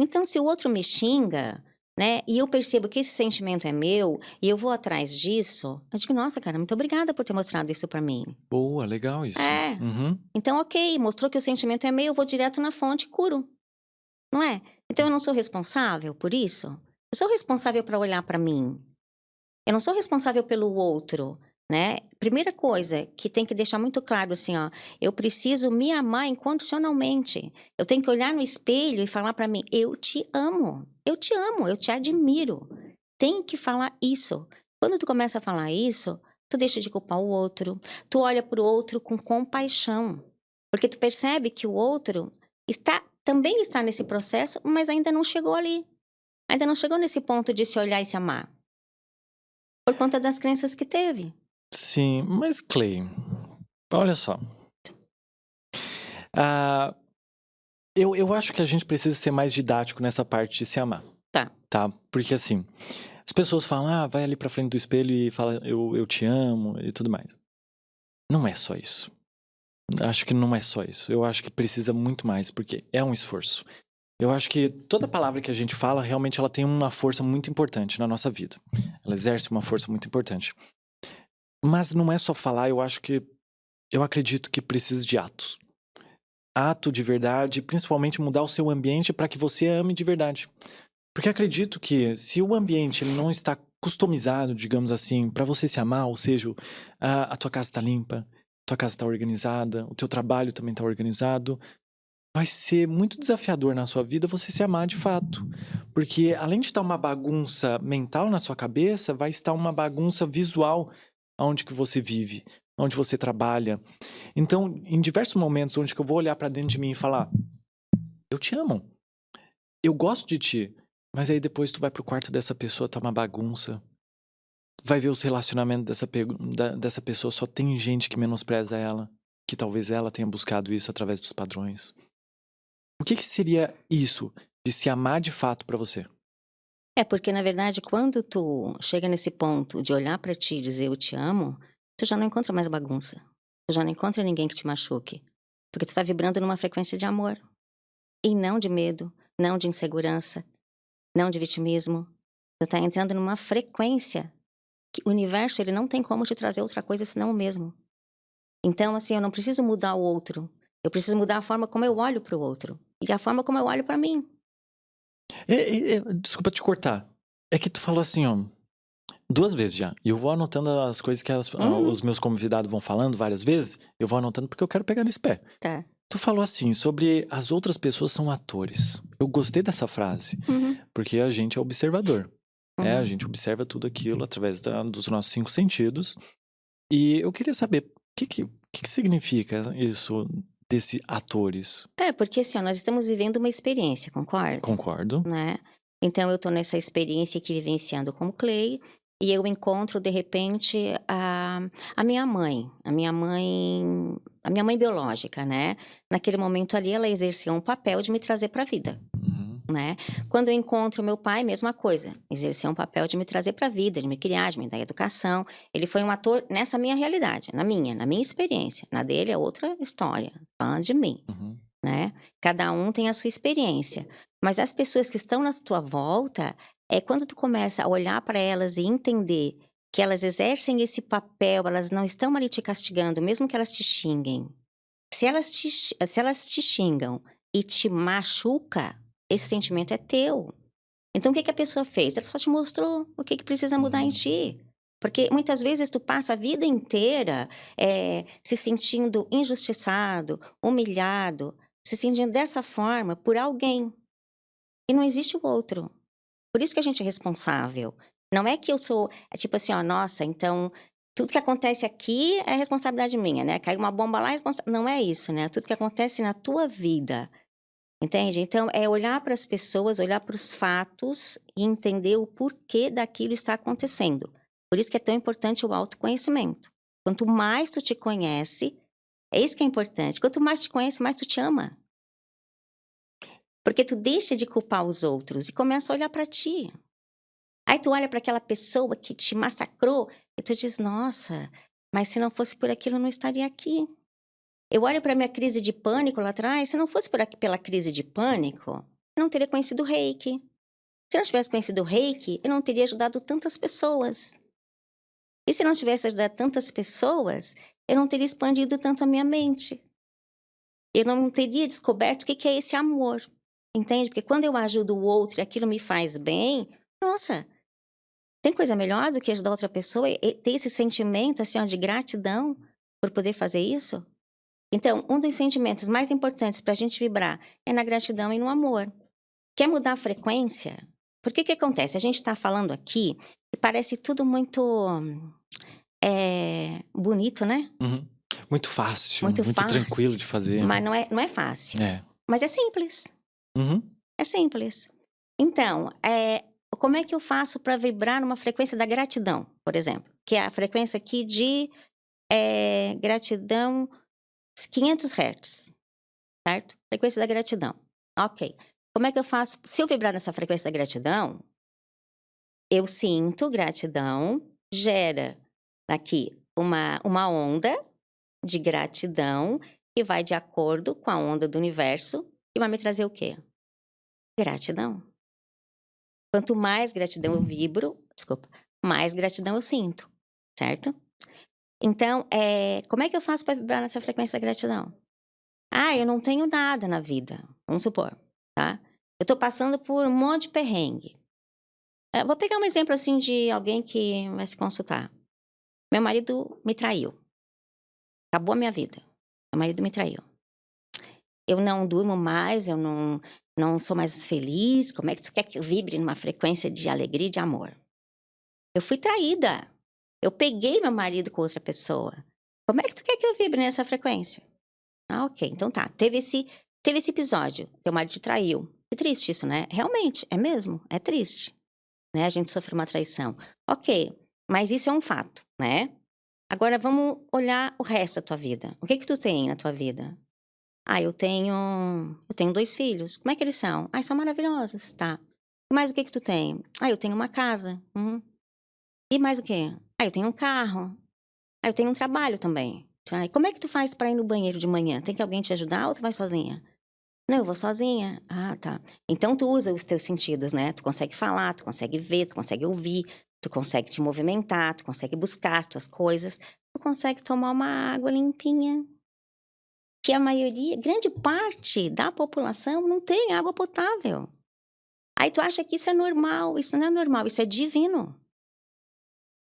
Então, se o outro me xinga, né, e eu percebo que esse sentimento é meu e eu vou atrás disso, eu digo: "Nossa, cara, muito obrigada por ter mostrado isso pra mim".
Boa, legal isso.
É.
Uhum.
Então, ok, mostrou que o sentimento é meu, eu vou direto na fonte e curo, não é? Então eu não sou responsável por isso? Eu sou responsável pra olhar pra mim. Eu não sou responsável pelo outro, né? Primeira coisa que tem que deixar muito claro assim, ó, eu preciso me amar incondicionalmente. Eu tenho que olhar no espelho e falar pra mim: "Eu te amo, eu te admiro". Tem que falar isso. Quando tu começa a falar isso, tu deixa de culpar o outro, tu olha pro outro com compaixão, porque tu percebe que o outro também está nesse processo, mas ainda não chegou ali. Ainda não chegou nesse ponto de se olhar e se amar. Por conta das crenças que teve.
Sim, mas Clay, olha só. Ah, eu acho que a gente precisa ser mais didático nessa parte de se amar,
Tá.
tá? Porque assim, as pessoas falam, vai ali pra frente do espelho e fala, eu te amo e tudo mais. Não é só isso. Acho que não é só isso. Eu acho que precisa muito mais, porque é um esforço. Eu acho que toda palavra que a gente fala, realmente ela tem uma força muito importante na nossa vida. Ela exerce uma força muito importante. Mas não é só falar, eu acredito que precisa de atos. Ato de verdade, principalmente mudar o seu ambiente para que você ame de verdade. Porque acredito que se o ambiente ele não está customizado, digamos assim, para você se amar, ou seja, a tua casa está limpa, tua casa está organizada, o teu trabalho também está organizado, vai ser muito desafiador na sua vida você se amar de fato. Porque além de estar uma bagunça mental na sua cabeça, vai estar uma bagunça visual aonde que você vive, onde você trabalha. Então, em diversos momentos onde que eu vou olhar pra dentro de mim e falar, eu te amo, eu gosto de ti, mas aí depois tu vai pro quarto dessa pessoa, tá uma bagunça. Vai ver os relacionamentos dessa pessoa, só tem gente que menospreza ela, que talvez ela tenha buscado isso através dos padrões. O que seria isso de se amar de fato pra você?
É, porque na verdade quando tu chega nesse ponto de olhar pra ti e dizer eu te amo, tu já não encontra mais bagunça. Tu já não encontra ninguém que te machuque. Porque tu tá vibrando numa frequência de amor. E não de medo, não de insegurança, não de vitimismo. Tu tá entrando numa frequência que o universo ele não tem como te trazer outra coisa senão o mesmo. Então assim, eu não preciso mudar o outro. Eu preciso mudar a forma como eu olho pro outro. E a forma como eu olho pra mim.
Desculpa te cortar. É que tu falou assim, ó, 2 vezes já. E eu vou anotando as coisas que os meus convidados vão falando várias vezes. Eu vou anotando porque eu quero pegar nesse pé.
Tá.
Tu falou assim, sobre as outras pessoas são atores. Eu gostei dessa frase.
Uhum.
Porque a gente é observador. A
Uhum.
gente observa tudo aquilo através dos nossos 5 sentidos. E eu queria saber, o que significa isso desse atores?
É, porque assim, ó, nós estamos vivendo uma experiência, concorda?
Concordo.
Né? Então eu tô nessa experiência aqui vivenciando como Clay, e eu encontro de repente a minha mãe, a minha mãe biológica, né? Naquele momento ali ela exercia um papel de me trazer pra vida.
Uhum.
Né? Quando eu encontro meu pai, mesma coisa. Exerceu um papel de me trazer para a vida, de me criar, de me dar educação. Ele foi um ator nessa minha realidade, na minha experiência. Na dele é outra história, falando de mim,
Uhum.
né? Cada um tem a sua experiência. Mas as pessoas que estão na tua volta, é quando tu começa a olhar para elas e entender que elas exercem esse papel, elas não estão ali te castigando, mesmo que elas te xinguem. Se elas te xingam e te machuca, esse sentimento é teu. Então o que que a pessoa fez? Ela só te mostrou o que que precisa mudar em ti. Porque muitas vezes tu passa a vida inteira, se sentindo injustiçado, humilhado, se sentindo dessa forma por alguém, e não existe o outro. Por isso que a gente é responsável. Não é que eu sou é tipo assim, ó, nossa, então tudo que acontece aqui é responsabilidade minha, né, caiu uma bomba lá, não é isso, né, tudo que acontece na tua vida, entende? Então é olhar para as pessoas, olhar para os fatos e entender o porquê daquilo está acontecendo. Por isso que é tão importante o autoconhecimento. Quanto mais tu te conhece, é isso que é importante, quanto mais te conhece, mais tu te ama. Porque tu deixa de culpar os outros e começa a olhar para ti. Aí tu olha para aquela pessoa que te massacrou e tu diz: "Nossa, mas se não fosse por aquilo eu não estaria aqui". Eu olho para minha crise de pânico lá atrás, se não fosse pela crise de pânico, eu não teria conhecido o Reiki. Se eu não tivesse conhecido o Reiki, eu não teria ajudado tantas pessoas. E se não tivesse ajudado tantas pessoas, eu não teria expandido tanto a minha mente. Eu não teria descoberto o que que é esse amor, entende? Porque quando eu ajudo o outro e aquilo me faz bem, nossa, tem coisa melhor do que ajudar outra pessoa e ter esse sentimento, assim, ó, de gratidão por poder fazer isso? Então, um dos sentimentos mais importantes para a gente vibrar é na gratidão e no amor. Quer mudar a frequência? Porque o que acontece? A gente está falando aqui e parece tudo muito bonito, né?
Uhum. Muito fácil,
Muito
muito tranquilo
fácil.
de fazer,
Mas
né?
não é fácil.
É.
Mas é simples.
Uhum.
É simples. Então, como é que eu faço para vibrar numa frequência da gratidão, por exemplo? Que é a frequência aqui de gratidão 500 Hz, certo? Frequência da gratidão. Ok. Como é que eu faço? Se eu vibrar nessa frequência da gratidão, eu sinto gratidão, gera aqui uma onda de gratidão que vai de acordo com a onda do universo e vai me trazer o quê? Gratidão. Quanto mais gratidão eu vibro, desculpa, mais gratidão eu sinto, certo? Então, como é que eu faço para vibrar nessa frequência da gratidão? Ah, eu não tenho nada na vida, vamos supor, tá? Eu tô passando por um monte de perrengue. Vou pegar um exemplo, assim, de alguém que vai se consultar. Meu marido me traiu. Acabou a minha vida. Meu marido me traiu. Eu não durmo mais, eu não sou mais feliz. Como é que tu quer que eu vibre numa frequência de alegria e de amor? Eu fui traída. Eu peguei meu marido com outra pessoa. Como é que tu quer que eu vibre nessa frequência? Ah, ok. Então tá. Teve esse episódio. Teu marido te traiu. É triste isso, né? Realmente, é mesmo. É triste. Né? A gente sofre uma traição. Ok. Mas isso é um fato, né? Agora vamos olhar o resto da tua vida. O que que tu tem na tua vida? Ah, eu tenho 2 filhos. Como é que eles são? Ai, são maravilhosos, tá. E mais o que que tu tem? Ah, eu tenho uma casa. E mais o quê? Ah, eu tenho um carro. Ah, eu tenho um trabalho também. Ah, e como é que tu faz pra ir no banheiro de manhã? Tem que alguém te ajudar ou tu vai sozinha? Não, eu vou sozinha. Ah, tá. Então tu usa os teus sentidos, né? Tu consegue falar, tu consegue ver, tu consegue ouvir, tu consegue te movimentar, tu consegue buscar as tuas coisas, tu consegue tomar uma água limpinha. Que a maioria, grande parte da população não tem água potável. Aí tu acha que isso é normal, isso não é normal, isso é divino.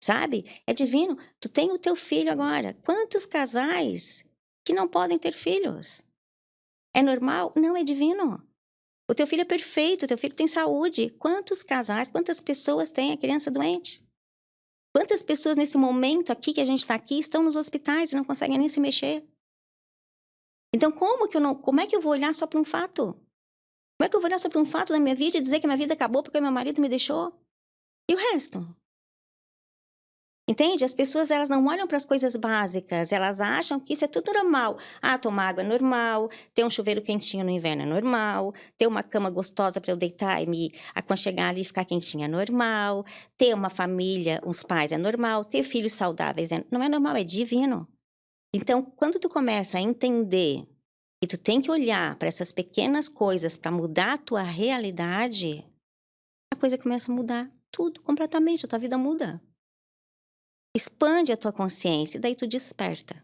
Sabe? É divino. Tu tem o teu filho agora. Quantos casais que não podem ter filhos? É normal? Não, é divino. O teu filho é perfeito, o teu filho tem saúde. Quantos casais, quantas pessoas têm a criança doente? Quantas pessoas nesse momento aqui que a gente está aqui estão nos hospitais e não conseguem nem se mexer? Então como é que eu vou olhar só para um fato? Como é que eu vou olhar só para um fato da minha vida e dizer que minha vida acabou porque meu marido me deixou? E o resto? Entende? As pessoas, elas não olham para as coisas básicas, elas acham que isso é tudo normal. Ah, tomar água é normal, ter um chuveiro quentinho no inverno é normal, ter uma cama gostosa para eu deitar e me aconchegar ali e ficar quentinha é normal, ter uma família, uns pais é normal, ter filhos saudáveis não é normal, é divino. Então, quando tu começa a entender que tu tem que olhar para essas pequenas coisas para mudar a tua realidade, a coisa começa a mudar tudo completamente, a tua vida muda. Expande a tua consciência e daí tu desperta.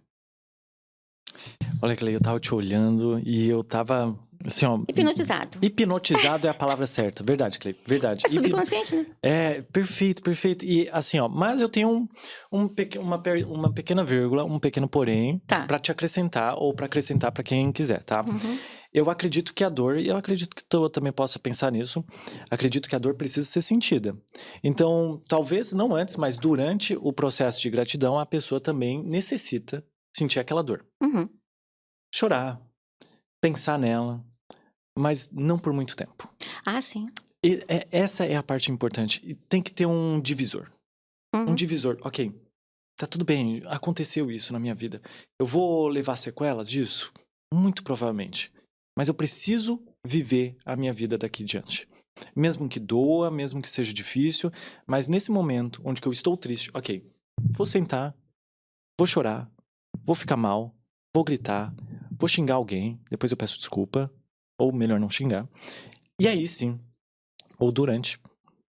Olha, Clay, eu tava te olhando e eu tava, assim, ó...
Hipnotizado.
Hipnotizado é a palavra certa. Verdade, Clay, verdade.
É subconsciente, né?
É, perfeito, perfeito. E assim, ó, mas eu tenho uma pequena vírgula, um pequeno porém,
Tá.
pra te acrescentar ou pra acrescentar pra quem quiser, tá?
Uhum.
Eu acredito que a dor, e eu acredito que tu também possa pensar nisso, acredito que a dor precisa ser sentida. Então, talvez não antes, mas durante o processo de gratidão, a pessoa também necessita sentir aquela dor.
Uhum.
Chorar, pensar nela, mas não por muito tempo.
Ah, sim.
Essa é a parte importante. E tem que ter um divisor. Um
Uhum.
divisor, ok. Tá tudo bem, aconteceu isso na minha vida. Eu vou levar sequelas disso? Muito provavelmente. Mas eu preciso viver a minha vida daqui diante. Mesmo que doa, mesmo que seja difícil, mas nesse momento onde que eu estou triste, ok, vou sentar, vou chorar, vou ficar mal, vou gritar, vou xingar alguém, depois eu peço desculpa, ou melhor não xingar. E aí sim, ou durante,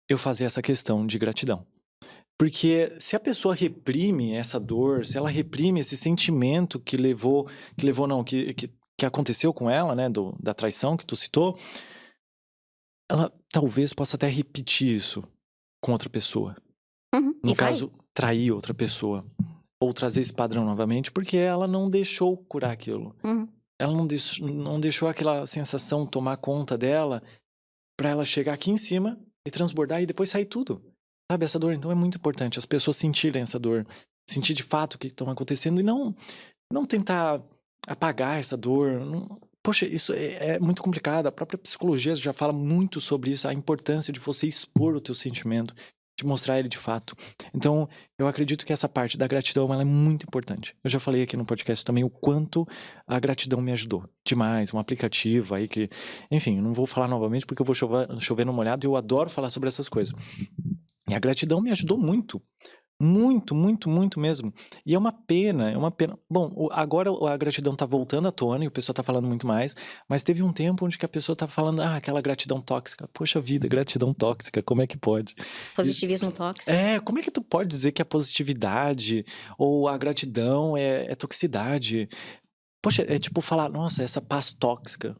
eu fazer essa questão de gratidão. Porque se a pessoa reprime essa dor, se ela reprime esse sentimento que aconteceu com ela, né, da traição que tu citou, ela talvez possa até repetir isso com outra pessoa.
Uhum.
No
E vai.
caso, trair outra pessoa. Ou trazer esse padrão novamente, porque ela não deixou curar aquilo.
Uhum.
Ela não deixou aquela sensação tomar conta dela pra ela chegar aqui em cima e transbordar e depois sair tudo. Sabe, essa dor, então é muito importante as pessoas sentirem essa dor, sentir de fato o que estão acontecendo e não tentar apagar essa dor. Poxa, isso é muito complicado. A própria psicologia já fala muito sobre isso, a importância de você expor o teu sentimento, de mostrar ele de fato. Então, eu acredito que essa parte da gratidão, ela é muito importante. Eu já falei aqui no podcast também o quanto a gratidão me ajudou. Demais, um aplicativo aí que... Enfim, eu não vou falar novamente porque eu vou chover no molhado e eu adoro falar sobre essas coisas. E a gratidão me ajudou muito. Muito, muito, muito mesmo. E é uma pena. Bom, agora a gratidão tá voltando à tona e o pessoal tá falando muito mais, mas teve um tempo onde que a pessoa tá falando, aquela gratidão tóxica. Poxa vida, gratidão tóxica, como é que pode?
Positivismo tóxico.
Como é que tu pode dizer que a positividade ou a gratidão é toxicidade? Poxa, é tipo falar, nossa, essa paz tóxica.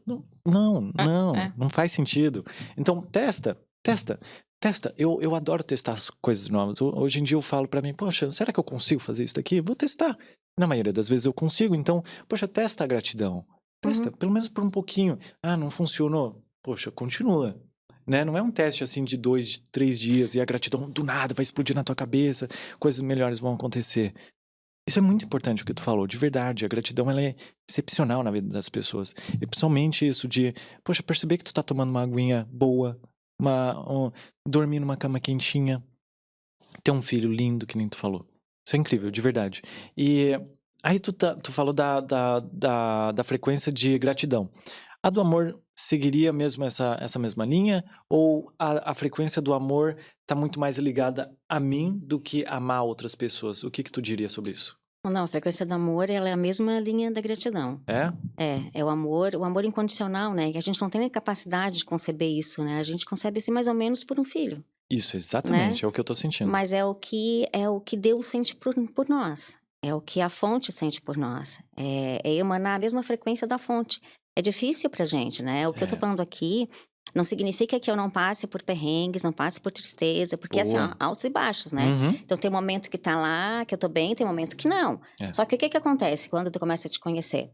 Não faz sentido. Então, testa. Eu adoro testar as coisas novas. Hoje em dia eu falo pra mim, poxa, será que eu consigo fazer isso daqui? Vou testar. Na maioria das vezes eu consigo, então, poxa, testa a gratidão. Testa, pelo menos por um pouquinho. Não funcionou? Poxa, continua. Né? Não é um teste assim de 2, 3 dias e a gratidão do nada vai explodir na tua cabeça, coisas melhores vão acontecer. Isso é muito importante o que tu falou, de verdade. A gratidão, ela é excepcional na vida das pessoas. E principalmente isso de, poxa, perceber que tu tá tomando uma aguinha boa, dormir numa cama quentinha, ter um filho lindo, que nem tu falou. Isso é incrível, de verdade. E aí tu falou da frequência de gratidão. A do amor seguiria mesmo essa mesma linha? Ou a frequência do amor tá muito mais ligada a mim do que amar outras pessoas? O que tu diria sobre isso?
Não, a frequência do amor, ela é a mesma linha da gratidão.
É?
É o amor incondicional, né? Que a gente não tem nem capacidade de conceber isso, né? A gente concebe assim mais ou menos por um filho.
Isso, exatamente, é o que eu tô sentindo.
Mas é o que Deus sente por nós. É o que a fonte sente por nós. É emanar a mesma frequência da fonte. É difícil pra gente, né? O que eu tô falando aqui não significa que eu não passe por perrengues, não passe por tristeza, porque assim, ó, altos e baixos, né?
Uhum.
Então tem momento que tá lá, que eu tô bem, tem momento que não. Só que o que acontece quando tu começa a te conhecer?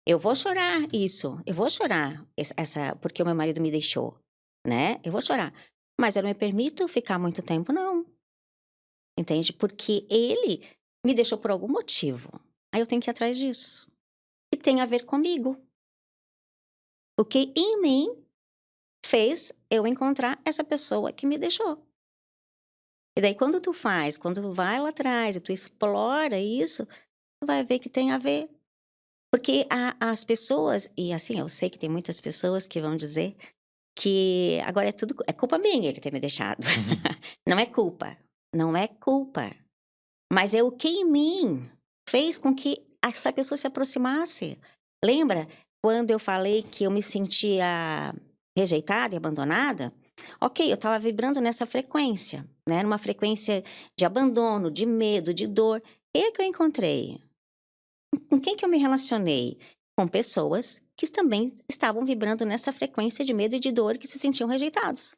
Eu vou chorar isso, eu vou chorar porque o meu marido me deixou, né? Eu vou chorar. Mas eu não me permito ficar muito tempo, não. Entende? Porque ele me deixou por algum motivo. Aí eu tenho que ir atrás disso. E tem a ver comigo. O que em mim fez eu encontrar essa pessoa que me deixou. E daí quando tu vai lá atrás e tu explora isso, tu vai ver que tem a ver. Porque as pessoas, e assim, eu sei que tem muitas pessoas que vão dizer que agora é culpa minha ele ter me deixado. Não é culpa. Não é culpa. Mas é o que em mim fez com que essa pessoa se aproximasse. Lembra quando eu falei que eu me sentia rejeitada e abandonada? Ok, eu estava vibrando nessa frequência, né? Numa frequência de abandono, de medo, de dor. E que eu encontrei? Com quem que eu me relacionei? Com pessoas que também estavam vibrando nessa frequência de medo e de dor, que se sentiam rejeitados.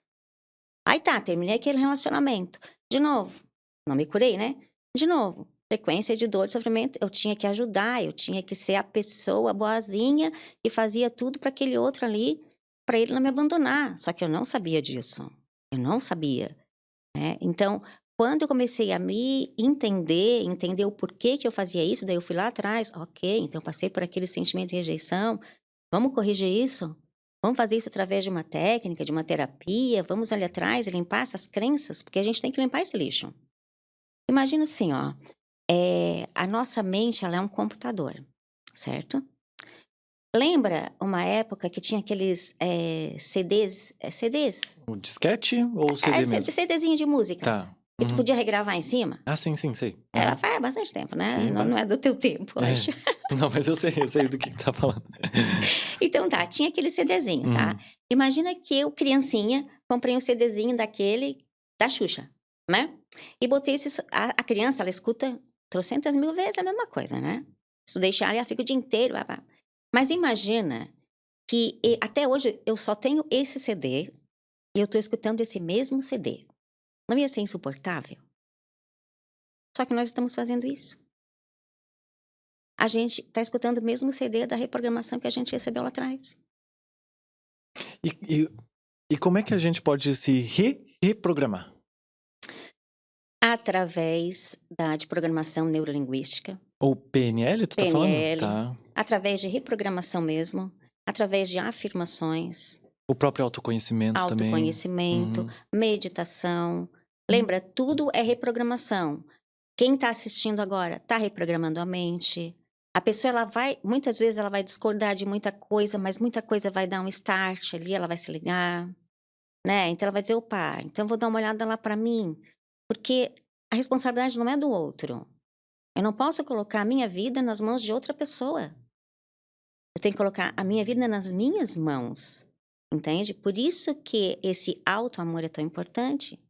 Aí tá, terminei aquele relacionamento. De novo, não me curei, né? De novo, frequência de dor, de sofrimento. Eu tinha que ajudar, eu tinha que ser a pessoa boazinha que fazia tudo para aquele outro ali, para ele não me abandonar. Só que eu não sabia disso. Eu não sabia, né? Então, quando eu comecei a me entender o porquê que eu fazia isso, daí eu fui lá atrás, ok, então eu passei por aquele sentimento de rejeição, vamos corrigir isso? Vamos fazer isso através de uma técnica, de uma terapia, vamos ali atrás e limpar essas crenças, porque a gente tem que limpar esse lixo. Imagina assim, ó, a nossa mente, ela é um computador, certo? Lembra uma época que tinha aqueles CDs?
O disquete ou o CD mesmo?
CDzinho de música.
Tá.
E tu
Uhum.
podia regravar em cima?
Ah, sim, sei.
Ela
Aham.
faz bastante tempo, né?
Sim,
Não,
vai.
não é do teu tempo, eu
É.
acho.
Não, mas eu sei do que tá falando.
Então tá, tinha aquele CDzinho, tá?
Uhum.
Imagina que eu, criancinha, comprei um CDzinho daquele da Xuxa, né? E botei a criança, ela escuta trocentas mil vezes a mesma coisa, né? Se tu deixar, ela fica o dia inteiro. Mas imagina que até hoje eu só tenho esse CD e eu tô escutando esse mesmo CD. Não ia ser insuportável? Só que nós estamos fazendo isso. A gente tá escutando o mesmo CD da reprogramação que a gente recebeu lá atrás.
E como é que a gente pode se reprogramar?
Através de programação neurolinguística,
Ou PNL, tu tá falando?
PNL,
Tá.
através de reprogramação mesmo, através de afirmações,
O próprio autoconhecimento também.
autoconhecimento,
Uhum.
meditação. Lembra, tudo é reprogramação. Quem está assistindo agora está reprogramando a mente. A pessoa, muitas vezes ela vai discordar de muita coisa, mas muita coisa vai dar um start ali, ela vai se ligar, né? Então ela vai dizer, opa, então eu vou dar uma olhada lá para mim. Porque a responsabilidade não é do outro. Eu não posso colocar a minha vida nas mãos de outra pessoa. Eu tenho que colocar a minha vida nas minhas mãos, entende? Por isso que esse auto-amor é tão importante,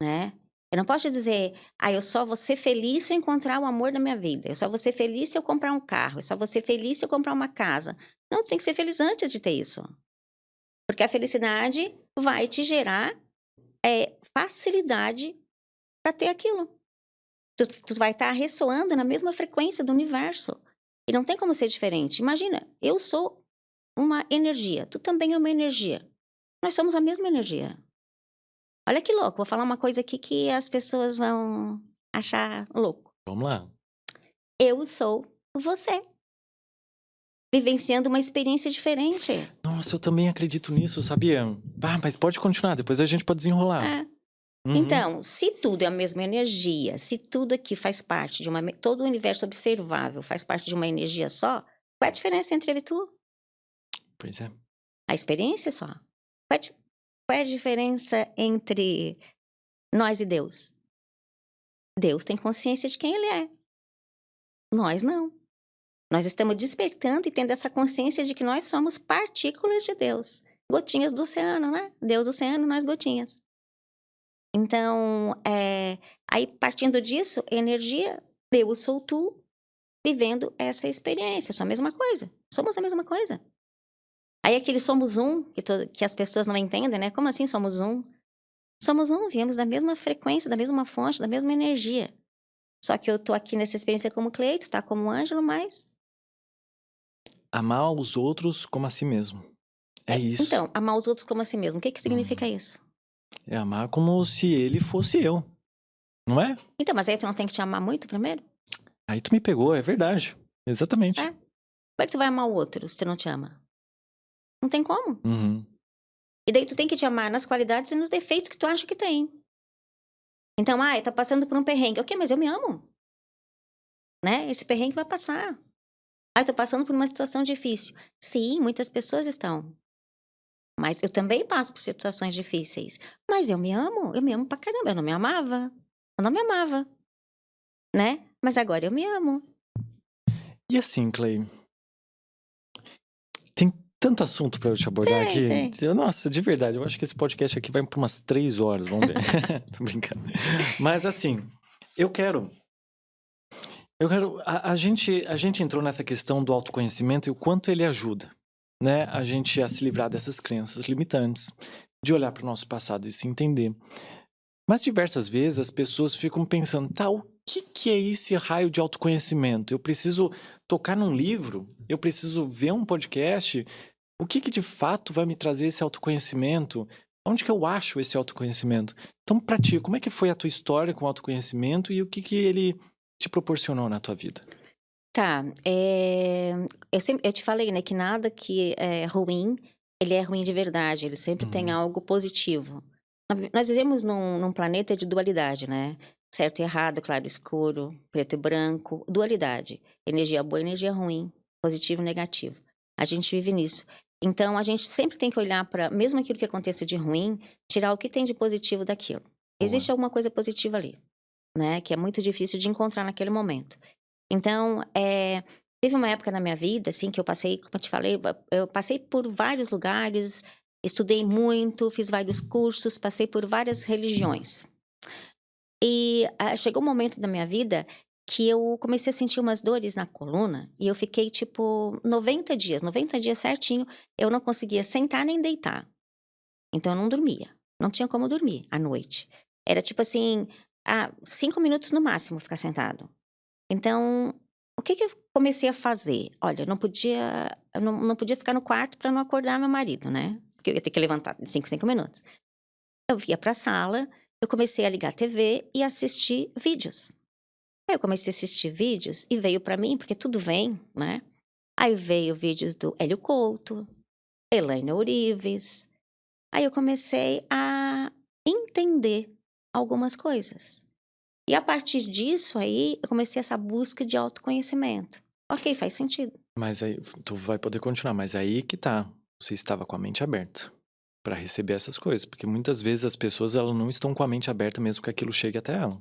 né? Eu não posso te dizer, eu só vou ser feliz se eu encontrar o amor da minha vida. Eu só vou ser feliz se eu comprar um carro. Eu só vou ser feliz se eu comprar uma casa. Não, tu tem que ser feliz antes de ter isso. Porque a felicidade vai te gerar facilidade para ter aquilo. Tu vai estar ressoando na mesma frequência do universo. E não tem como ser diferente. Imagina, eu sou uma energia, tu também é uma energia. Nós somos a mesma energia. Olha que louco, vou falar uma coisa aqui que as pessoas vão achar louco.
Vamos lá.
Eu sou você. Vivenciando uma experiência diferente.
Nossa, eu também acredito nisso, sabia? Mas pode continuar, depois a gente pode desenrolar.
É.
Uhum.
Então, se tudo é a mesma energia, se tudo aqui faz parte de todo o universo observável faz parte de uma energia só, qual é a diferença entre ele e tu?
Pois é.
A experiência só. Qual é a diferença entre nós e Deus? Deus tem consciência de quem Ele é. Nós não. Nós estamos despertando e tendo essa consciência de que nós somos partículas de Deus. Gotinhas do oceano, né? Deus oceano, nós gotinhas. Então, aí partindo disso, energia, eu sou tu, vivendo essa experiência. Sou a mesma coisa. Somos a mesma coisa. Aí aquele somos um, que as pessoas não entendem, né? Como assim somos um? Somos um, viemos da mesma frequência, da mesma fonte, da mesma energia. Só que eu tô aqui nessa experiência como Cleito, tá como Ângelo, mas...
Amar os outros como a si mesmo. É isso.
Então, amar os outros como a si mesmo. O que significa isso?
É amar como se ele fosse eu. Não é?
Então, mas aí tu não tem que te amar muito primeiro?
Aí tu me pegou, é verdade. Exatamente.
Como é que tu vai amar o outro se tu não te ama? Não tem como.
Uhum.
E daí tu tem que te amar nas qualidades e nos defeitos que tu acha que tem. Então, tá passando por um perrengue. Ok, mas eu me amo. Né? Esse perrengue vai passar. Tô passando por uma situação difícil. Sim, muitas pessoas estão. Mas eu também passo por situações difíceis. Mas eu me amo pra caramba. Eu não me amava. Eu não me amava. Né? Mas agora eu me amo.
E assim, Clay, tanto assunto pra eu te abordar aqui.
Tem.
Nossa, de verdade, eu acho que esse podcast aqui vai por umas 3 horas, vamos ver. Tô brincando. Mas assim, eu quero... A gente entrou nessa questão do autoconhecimento e o quanto ele ajuda, né? A gente a se livrar dessas crenças limitantes, de olhar para o nosso passado e se entender. Mas diversas vezes as pessoas ficam pensando, tá, o que é esse raio de autoconhecimento? Eu preciso tocar num livro? Eu preciso ver um podcast? O que de fato vai me trazer esse autoconhecimento? Onde que eu acho esse autoconhecimento? Então, pra ti, como é que foi a tua história com o autoconhecimento e o que ele te proporcionou na tua vida?
Tá, eu te falei, né, que nada que é ruim, ele é ruim de verdade, ele sempre tem algo positivo. Nós vivemos num planeta de dualidade, né? Certo e errado, claro e escuro, preto e branco, dualidade. Energia boa, energia ruim, positivo e negativo. A gente vive nisso. Então, a gente sempre tem que olhar para, mesmo aquilo que aconteça de ruim, tirar o que tem de positivo daquilo. Existe alguma coisa positiva ali, né? Que é muito difícil de encontrar naquele momento. Então, teve uma época na minha vida, assim, que eu passei, como eu te falei, eu passei por vários lugares, estudei muito, fiz vários cursos, passei por várias religiões. E chegou um momento da minha vida que eu comecei a sentir umas dores na coluna e eu fiquei, tipo, 90 dias certinho, eu não conseguia sentar nem deitar. Então, eu não dormia, não tinha como dormir à noite. Era tipo assim, 5 minutos no máximo ficar sentado. Então, o que eu comecei a fazer? Olha, eu não podia ficar no quarto para não acordar meu marido, né? Porque eu ia ter que levantar de 5 minutos. Eu ia para a sala, eu comecei a ligar a TV e assistir vídeos. Aí eu comecei a assistir vídeos e veio para mim, porque tudo vem, né? Aí veio vídeos do Hélio Couto, Elaine Ourives. Aí eu comecei a entender algumas coisas. E a partir disso aí, eu comecei essa busca de autoconhecimento. Ok, faz sentido.
Mas aí, tu vai poder continuar, mas aí que tá. Você estava com a mente aberta pra receber essas coisas. Porque muitas vezes as pessoas, elas não estão com a mente aberta mesmo que aquilo chegue até ela.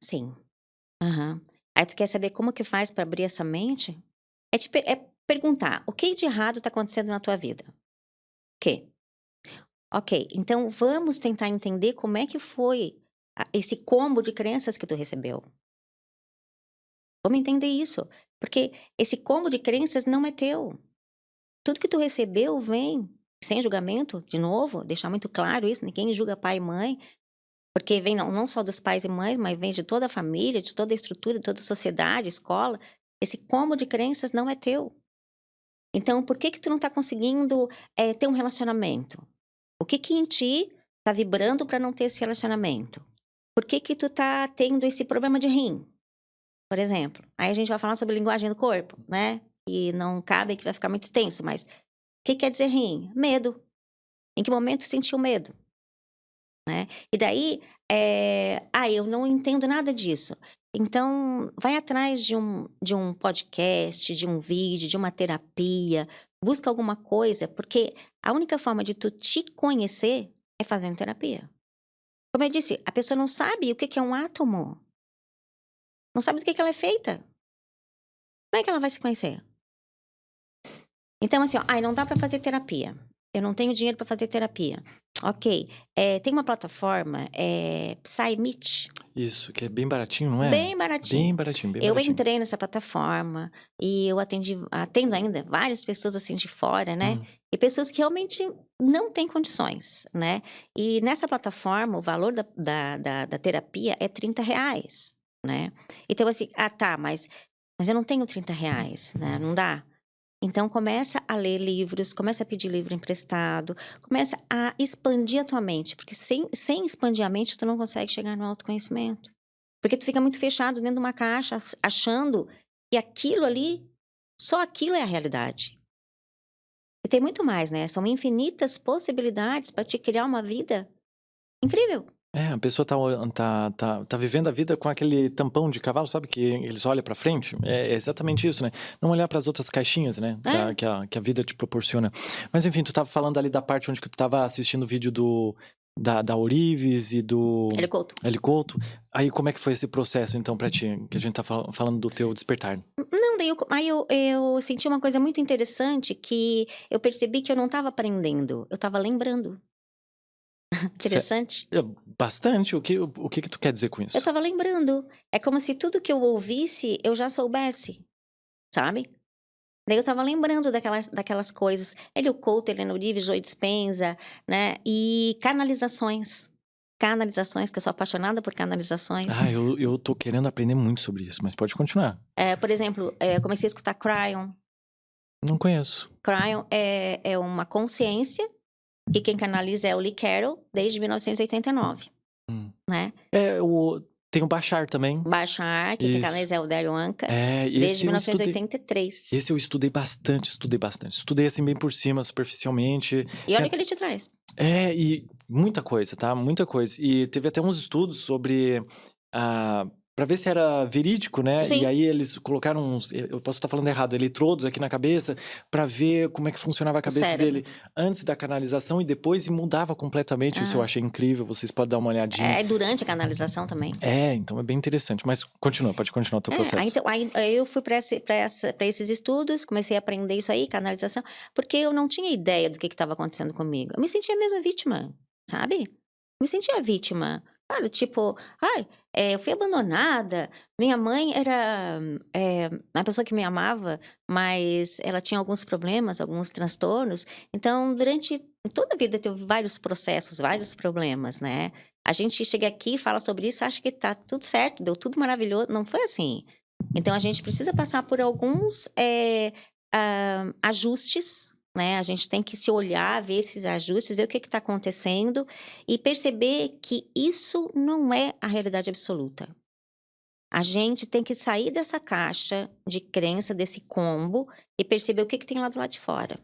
Sim. Aham. Aí tu quer saber como que faz pra abrir essa mente? É perguntar, o que de errado tá acontecendo na tua vida? O quê? Ok, então vamos tentar entender como é que foi esse combo de crenças que tu recebeu. Vamos entender isso, porque esse combo de crenças não é teu. Tudo que tu recebeu vem sem julgamento, de novo, deixar muito claro isso, ninguém julga pai e mãe, porque vem não só dos pais e mães, mas vem de toda a família, de toda a estrutura, de toda a sociedade, escola. Esse combo de crenças não é teu. Então, por que tu não tá conseguindo ter um relacionamento? O que em ti tá vibrando para não ter esse relacionamento? Por que tu tá tendo esse problema de rim, por exemplo? Aí a gente vai falar sobre linguagem do corpo, né? E não cabe, que vai ficar muito extenso, mas o que quer dizer rim? Medo. Em que momento sentiu medo? Né? E daí, eu não entendo nada disso. Então, vai atrás de um podcast, de um vídeo, de uma terapia, busca alguma coisa, porque a única forma de tu te conhecer é fazendo terapia. Como eu disse, a pessoa não sabe o que é um átomo. Não sabe do que ela é feita. Como é que ela vai se conhecer? Então, assim, não dá pra fazer terapia. Eu não tenho dinheiro pra fazer terapia. Ok, tem uma plataforma, PsyMeet.
Isso, que é bem baratinho, não é?
Bem baratinho.
Bem baratinho, bem
Eu
baratinho.
entrei nessa plataforma e eu atendo ainda várias pessoas assim de fora, né? E pessoas que realmente não têm condições, né? E nessa plataforma, o valor da terapia é R$30, né? Então, assim, mas eu não tenho R$30, né? Não dá? Então, começa a ler livros, começa a pedir livro emprestado, começa a expandir a tua mente, porque sem expandir a mente, tu não consegue chegar no autoconhecimento. Porque tu fica muito fechado dentro de uma caixa, achando que aquilo ali, só aquilo é a realidade. E tem muito mais, né? São infinitas possibilidades para te criar uma vida incrível.
A pessoa tá vivendo a vida com aquele tampão de cavalo, sabe? Que eles olham pra frente. É exatamente isso, né? Não olhar pras outras caixinhas, né? Que a vida te proporciona. Mas enfim, tu tava falando ali da parte onde que tu tava assistindo o vídeo do da Orives e do
Ele Couto.
L. Couto. Aí como é que foi esse processo, então, pra ti? Que a gente tá falando do teu despertar.
Não, daí eu senti uma coisa muito interessante que eu percebi que eu não estava aprendendo, eu estava lembrando. Interessante.
É, bastante. O que tu quer dizer com
Eu
isso?
estava lembrando. É como se tudo que eu ouvisse, eu já soubesse, sabe? Daí eu estava lembrando daquelas coisas. Hélio Couto, Helena Uribe, Joe Dispenza, né? E canalizações. Canalizações, que eu sou apaixonada por canalizações.
Ah, eu tô querendo aprender muito sobre isso, mas pode continuar.
Por exemplo, eu comecei a escutar Cryon.
Não conheço.
Cryon é uma consciência que quem canaliza é o Lee Carroll desde 1989, né?
Tem o Bashar também.
Bashar, que quem canaliza é o Dario Anka, desde 1983.
Esse eu estudei bastante. Estudei assim bem por cima, superficialmente.
E olha o que ele te traz.
E muita coisa, tá? Muita coisa. E teve até uns estudos sobre... Pra ver se era verídico, né?
Sim.
E aí eles colocaram uns... Eu posso estar falando errado. Eletrodos aqui na cabeça pra ver como é que funcionava a cabeça dele antes da canalização e depois e mudava completamente. Isso eu achei incrível. Vocês podem dar uma olhadinha.
É durante a canalização também.
Então é bem interessante. Mas pode continuar o teu processo.
Aí eu fui pra esses estudos, comecei a aprender isso aí, canalização, porque eu não tinha ideia do que estava acontecendo comigo. Eu me sentia mesmo vítima, sabe? Me sentia vítima. Olha, tipo, eu fui abandonada. Minha mãe era uma pessoa que me amava, mas ela tinha alguns problemas, alguns transtornos. Então, durante toda a vida teve vários processos, vários problemas, né? A gente chega aqui, fala sobre isso, acha que tá tudo certo, deu tudo maravilhoso. Não foi assim. Então, a gente precisa passar por alguns ajustes, né? A gente tem que se olhar, ver esses ajustes, ver o que está acontecendo e perceber que isso não é a realidade absoluta. A gente tem que sair dessa caixa de crença, desse combo e perceber o que tem lá do lado de fora.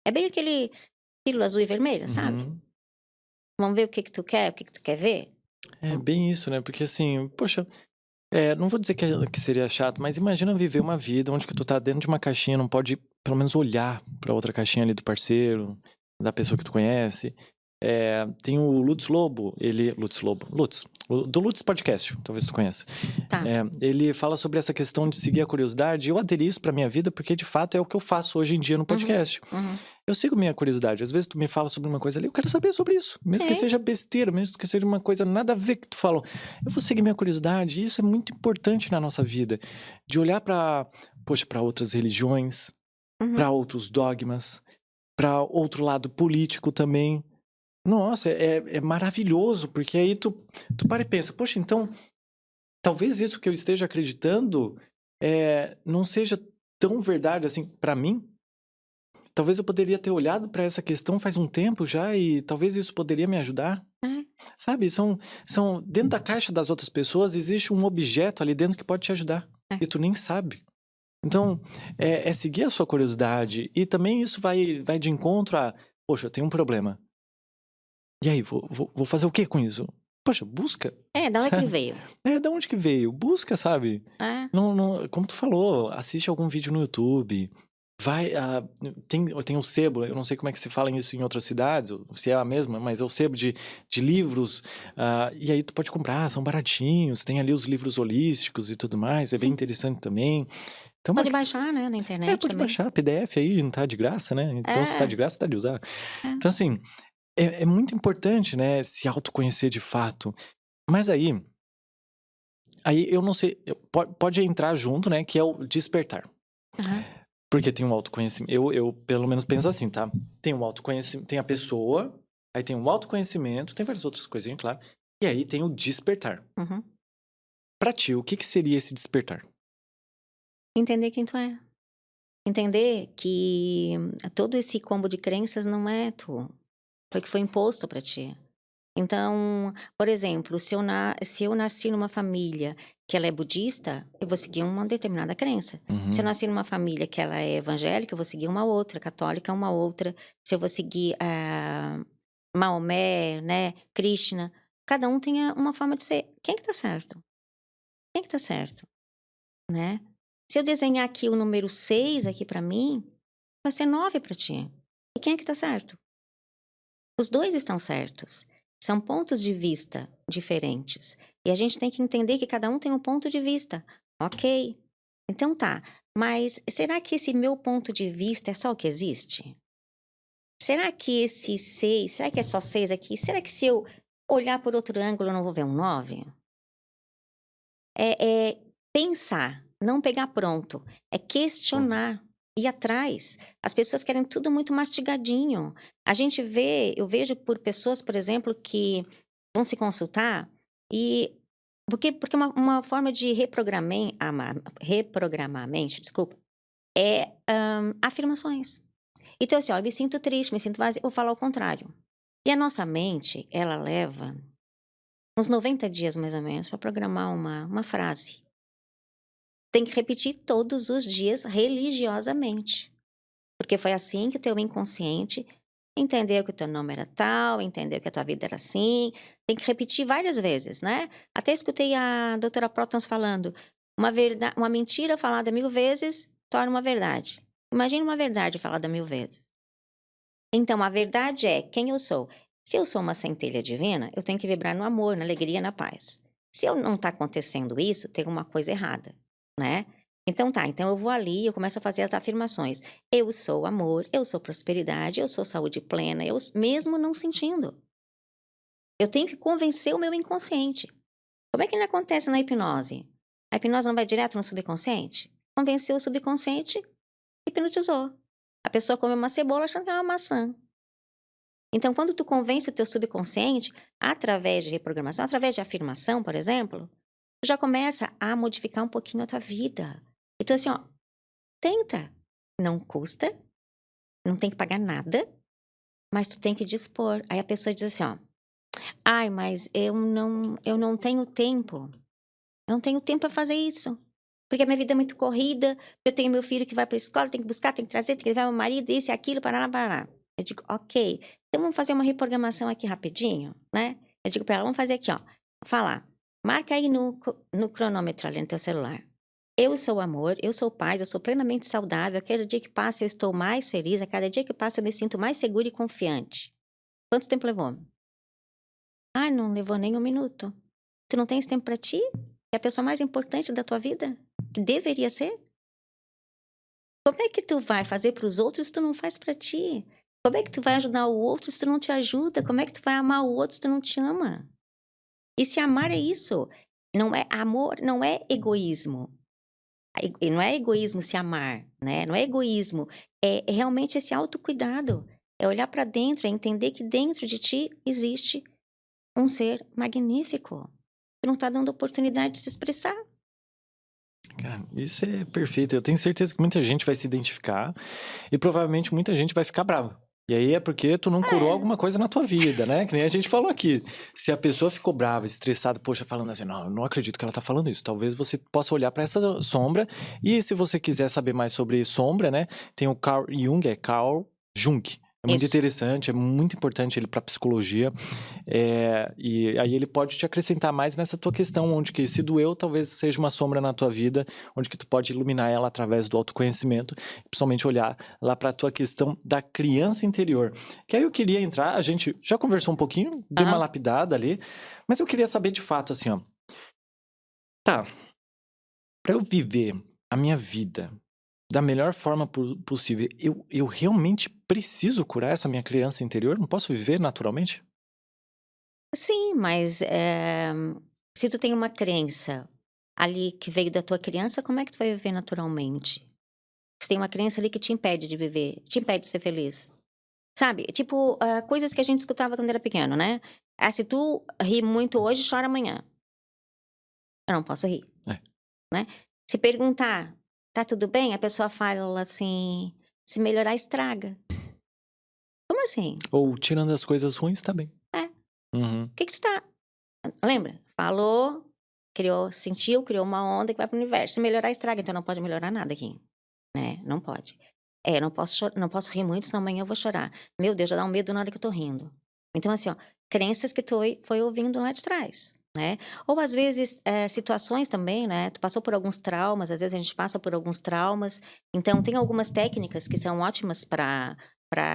É bem aquele pílula azul e vermelha, sabe? Vamos ver o que tu quer, o que tu quer ver?
É bem isso, né? Porque assim, poxa... não vou dizer que seria chato, mas imagina viver uma vida onde que tu tá dentro de uma caixinha, não pode pelo menos olhar pra outra caixinha ali do parceiro, da pessoa que tu conhece. Tem o Lutz Lobo, do Lutz Podcast, talvez tu conheça.
Tá.
Ele fala sobre essa questão de seguir a curiosidade. Eu aderi isso pra minha vida porque de fato é o que eu faço hoje em dia no podcast. Eu sigo minha curiosidade. Às vezes tu me fala sobre uma coisa ali, eu quero saber sobre isso. Mesmo que seja besteira, mesmo que seja uma coisa nada a ver que tu falou. Eu vou seguir minha curiosidade e isso é muito importante na nossa vida. De olhar pra outras religiões, pra outros dogmas, pra outro lado político também. Nossa, é maravilhoso, porque aí tu para e pensa, poxa, então, talvez isso que eu esteja acreditando não seja tão verdade assim pra mim. Talvez eu poderia ter olhado pra essa questão faz um tempo já e talvez isso poderia me ajudar. Sabe, dentro da caixa das outras pessoas existe um objeto ali dentro que pode te ajudar. E tu nem sabe. Então, seguir a sua curiosidade e também isso vai de encontro a, poxa, eu tenho um problema. E aí, vou fazer o que com isso? Poxa, busca.
Da onde que ele veio?
Da onde que veio? Busca, sabe? Não, como tu falou, assiste algum vídeo no YouTube. Tem o sebo, eu não sei como é que se fala isso em outras cidades, ou se é a mesma, mas é o sebo de livros. E aí tu pode comprar, são baratinhos, tem ali os livros holísticos e tudo mais, é bem interessante também. Então,
pode baixar, né, na internet
pode
também.
baixar, PDF aí, não tá de graça, né? Então, se tá de graça, tá de usar. Então, assim, é muito importante, né, se autoconhecer de fato. Mas aí eu não sei, pode entrar junto, né, que é o despertar. Porque tem um autoconhecimento, eu pelo menos penso assim, tá? Tem um autoconhecimento, tem a pessoa, aí tem um autoconhecimento, tem várias outras coisinhas, claro. E aí tem o despertar. Pra ti, o que seria esse despertar?
Entender quem tu é. Entender que todo esse combo de crenças não é tu. Foi que foi imposto pra ti. Então, por exemplo, se eu nasci numa família que ela é budista, eu vou seguir uma determinada crença. Se eu nasci numa família que ela é evangélica, eu vou seguir uma outra, católica uma outra. Se eu vou seguir Maomé, né, Krishna, cada um tem uma forma de ser. Quem que tá certo? Quem que tá certo? Né? Se eu desenhar aqui o número 6 aqui pra mim, vai ser 9 pra ti. E quem é que tá certo? Os dois estão certos. São pontos de vista diferentes. E a gente tem que entender que cada um tem um ponto de vista. Ok. Então tá. Mas será que esse meu ponto de vista é só o que existe? Será que esse 6, será que é só 6 aqui? Será que se eu olhar por outro ângulo eu não vou ver um 9? É pensar, não pegar pronto. É questionar, ir atrás. As pessoas querem tudo muito mastigadinho. Eu vejo por pessoas, por exemplo, que vão se consultar e porque uma forma de reprogramar a mente, desculpa, é afirmações. Então, assim, ó, eu me sinto triste, me sinto vazia, eu vou falar o contrário. E a nossa mente, ela leva uns 90 dias, mais ou menos, para programar uma frase. Tem que repetir todos os dias religiosamente. Porque foi assim que o teu inconsciente entendeu que o teu nome era tal, entendeu que a tua vida era assim. Tem que repetir várias vezes, né? Até escutei a doutora Prótons falando, uma mentira falada 1000 vezes torna uma verdade. Imagina uma verdade falada 1000 vezes. Então, a verdade é quem eu sou. Se eu sou uma centelha divina, eu tenho que vibrar no amor, na alegria, na paz. Se eu não está acontecendo isso, tem uma coisa errada, né? Então tá, então eu vou ali, eu começo a fazer as afirmações. Eu sou amor, eu sou prosperidade, eu sou saúde plena, mesmo não sentindo. Eu tenho que convencer o meu inconsciente. Como é que não acontece na hipnose? A hipnose não vai direto no subconsciente? Convenceu o subconsciente, hipnotizou. A pessoa come uma cebola achando que é uma maçã. Então, quando tu convence o teu subconsciente, através de reprogramação, através de afirmação, por exemplo, tu já começa a modificar um pouquinho a tua vida. Então, assim, ó, tenta. Não custa, não tem que pagar nada, mas tu tem que dispor. Aí a pessoa diz assim, ó, ai, mas eu não tenho tempo. Eu não tenho tempo para fazer isso. Porque a minha vida é muito corrida, eu tenho meu filho que vai para a escola, tenho que buscar, tenho que trazer, tenho que levar meu marido, isso e aquilo, parará, parará. Eu digo, ok, então vamos fazer uma reprogramação aqui rapidinho, né? Eu digo para ela, vamos fazer aqui, ó, falar. Marca aí no cronômetro ali no teu celular. Eu sou amor, eu sou paz, eu sou plenamente saudável, a cada dia que passa eu estou mais feliz, a cada dia que passa eu me sinto mais segura e confiante. Quanto tempo levou? Ah, não levou nem 1 minuto. Tu não tem esse tempo para ti? Que é a pessoa mais importante da tua vida? Que deveria ser? Como é que tu vai fazer para os outros se tu não faz para ti? Como é que tu vai ajudar o outro se tu não te ajuda? Como é que tu vai amar o outro se tu não te ama? E se amar é isso. Não é amor, não é egoísmo. E não é egoísmo se amar, né? Não é egoísmo. É realmente esse autocuidado. É olhar para dentro, é entender que dentro de ti existe um ser magnífico. Tu não tá dando oportunidade de se expressar.
Cara, isso é perfeito. Eu tenho certeza que muita gente vai se identificar e provavelmente muita gente vai ficar brava. E aí é porque tu não curou alguma coisa na tua vida, né? Que nem a gente falou aqui. Se a pessoa ficou brava, estressada, poxa, falando assim, não, eu não acredito que ela tá falando isso. Talvez você possa olhar para essa sombra. E se você quiser saber mais sobre sombra, né? Tem o Carl Jung, é Carl Jung. É muito
Isso.
interessante, é muito importante ele para psicologia. E aí ele pode te acrescentar mais nessa tua questão, onde que se doeu, talvez seja uma sombra na tua vida, onde que tu pode iluminar ela através do autoconhecimento, principalmente olhar lá para a tua questão da criança interior. Que aí eu queria entrar, a gente já conversou um pouquinho, deu uma lapidada ali, mas eu queria saber de fato assim, ó. Tá, para eu viver a minha vida da melhor forma possível, eu realmente preciso curar essa minha criança interior? Não posso viver naturalmente?
Sim, mas se tu tem uma crença ali que veio da tua criança, como é que tu vai viver naturalmente? Se tem uma crença ali que te impede de viver, te impede de ser feliz. Sabe? Tipo, coisas que a gente escutava quando era pequeno, né? Ah, se tu ri muito hoje, chora amanhã. Eu não posso rir.
É.
Né? Se perguntar, tá tudo bem? A pessoa fala assim, se melhorar, estraga. Como assim?
Ou tirando as coisas ruins, tá bem.
É.
Uhum.
O que tu tá... Lembra? Falou, sentiu, criou uma onda que vai pro universo. Se melhorar, estraga. Então não pode melhorar nada aqui. Né? Não pode. Não posso rir muito, senão amanhã eu vou chorar. Meu Deus, já dá um medo na hora que eu tô rindo. Então assim, ó, crenças que tu foi ouvindo lá de trás, né? Ou às vezes, situações também, né? Tu passou por alguns traumas, às vezes a gente passa por alguns traumas. Então tem algumas técnicas que são ótimas para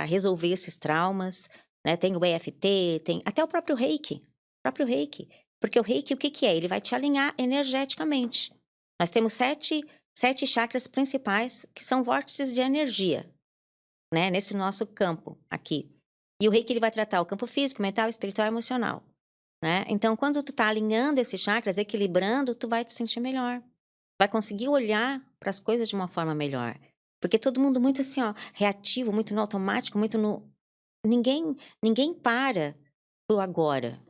resolver esses traumas. né? Tem o EFT, tem até o próprio Reiki. Porque o Reiki, o que que é? Ele vai te alinhar energeticamente. Nós temos sete chakras principais, que são vórtices de energia, né? Nesse nosso campo aqui. E o Reiki, ele vai tratar o campo físico, mental, espiritual e emocional, né? Então, quando tu tá alinhando esses chakras, equilibrando, tu vai te sentir melhor. Vai conseguir olhar para as coisas de uma forma melhor. Porque todo mundo muito assim, ó, reativo, muito no automático, muito no... Ninguém para pro agora.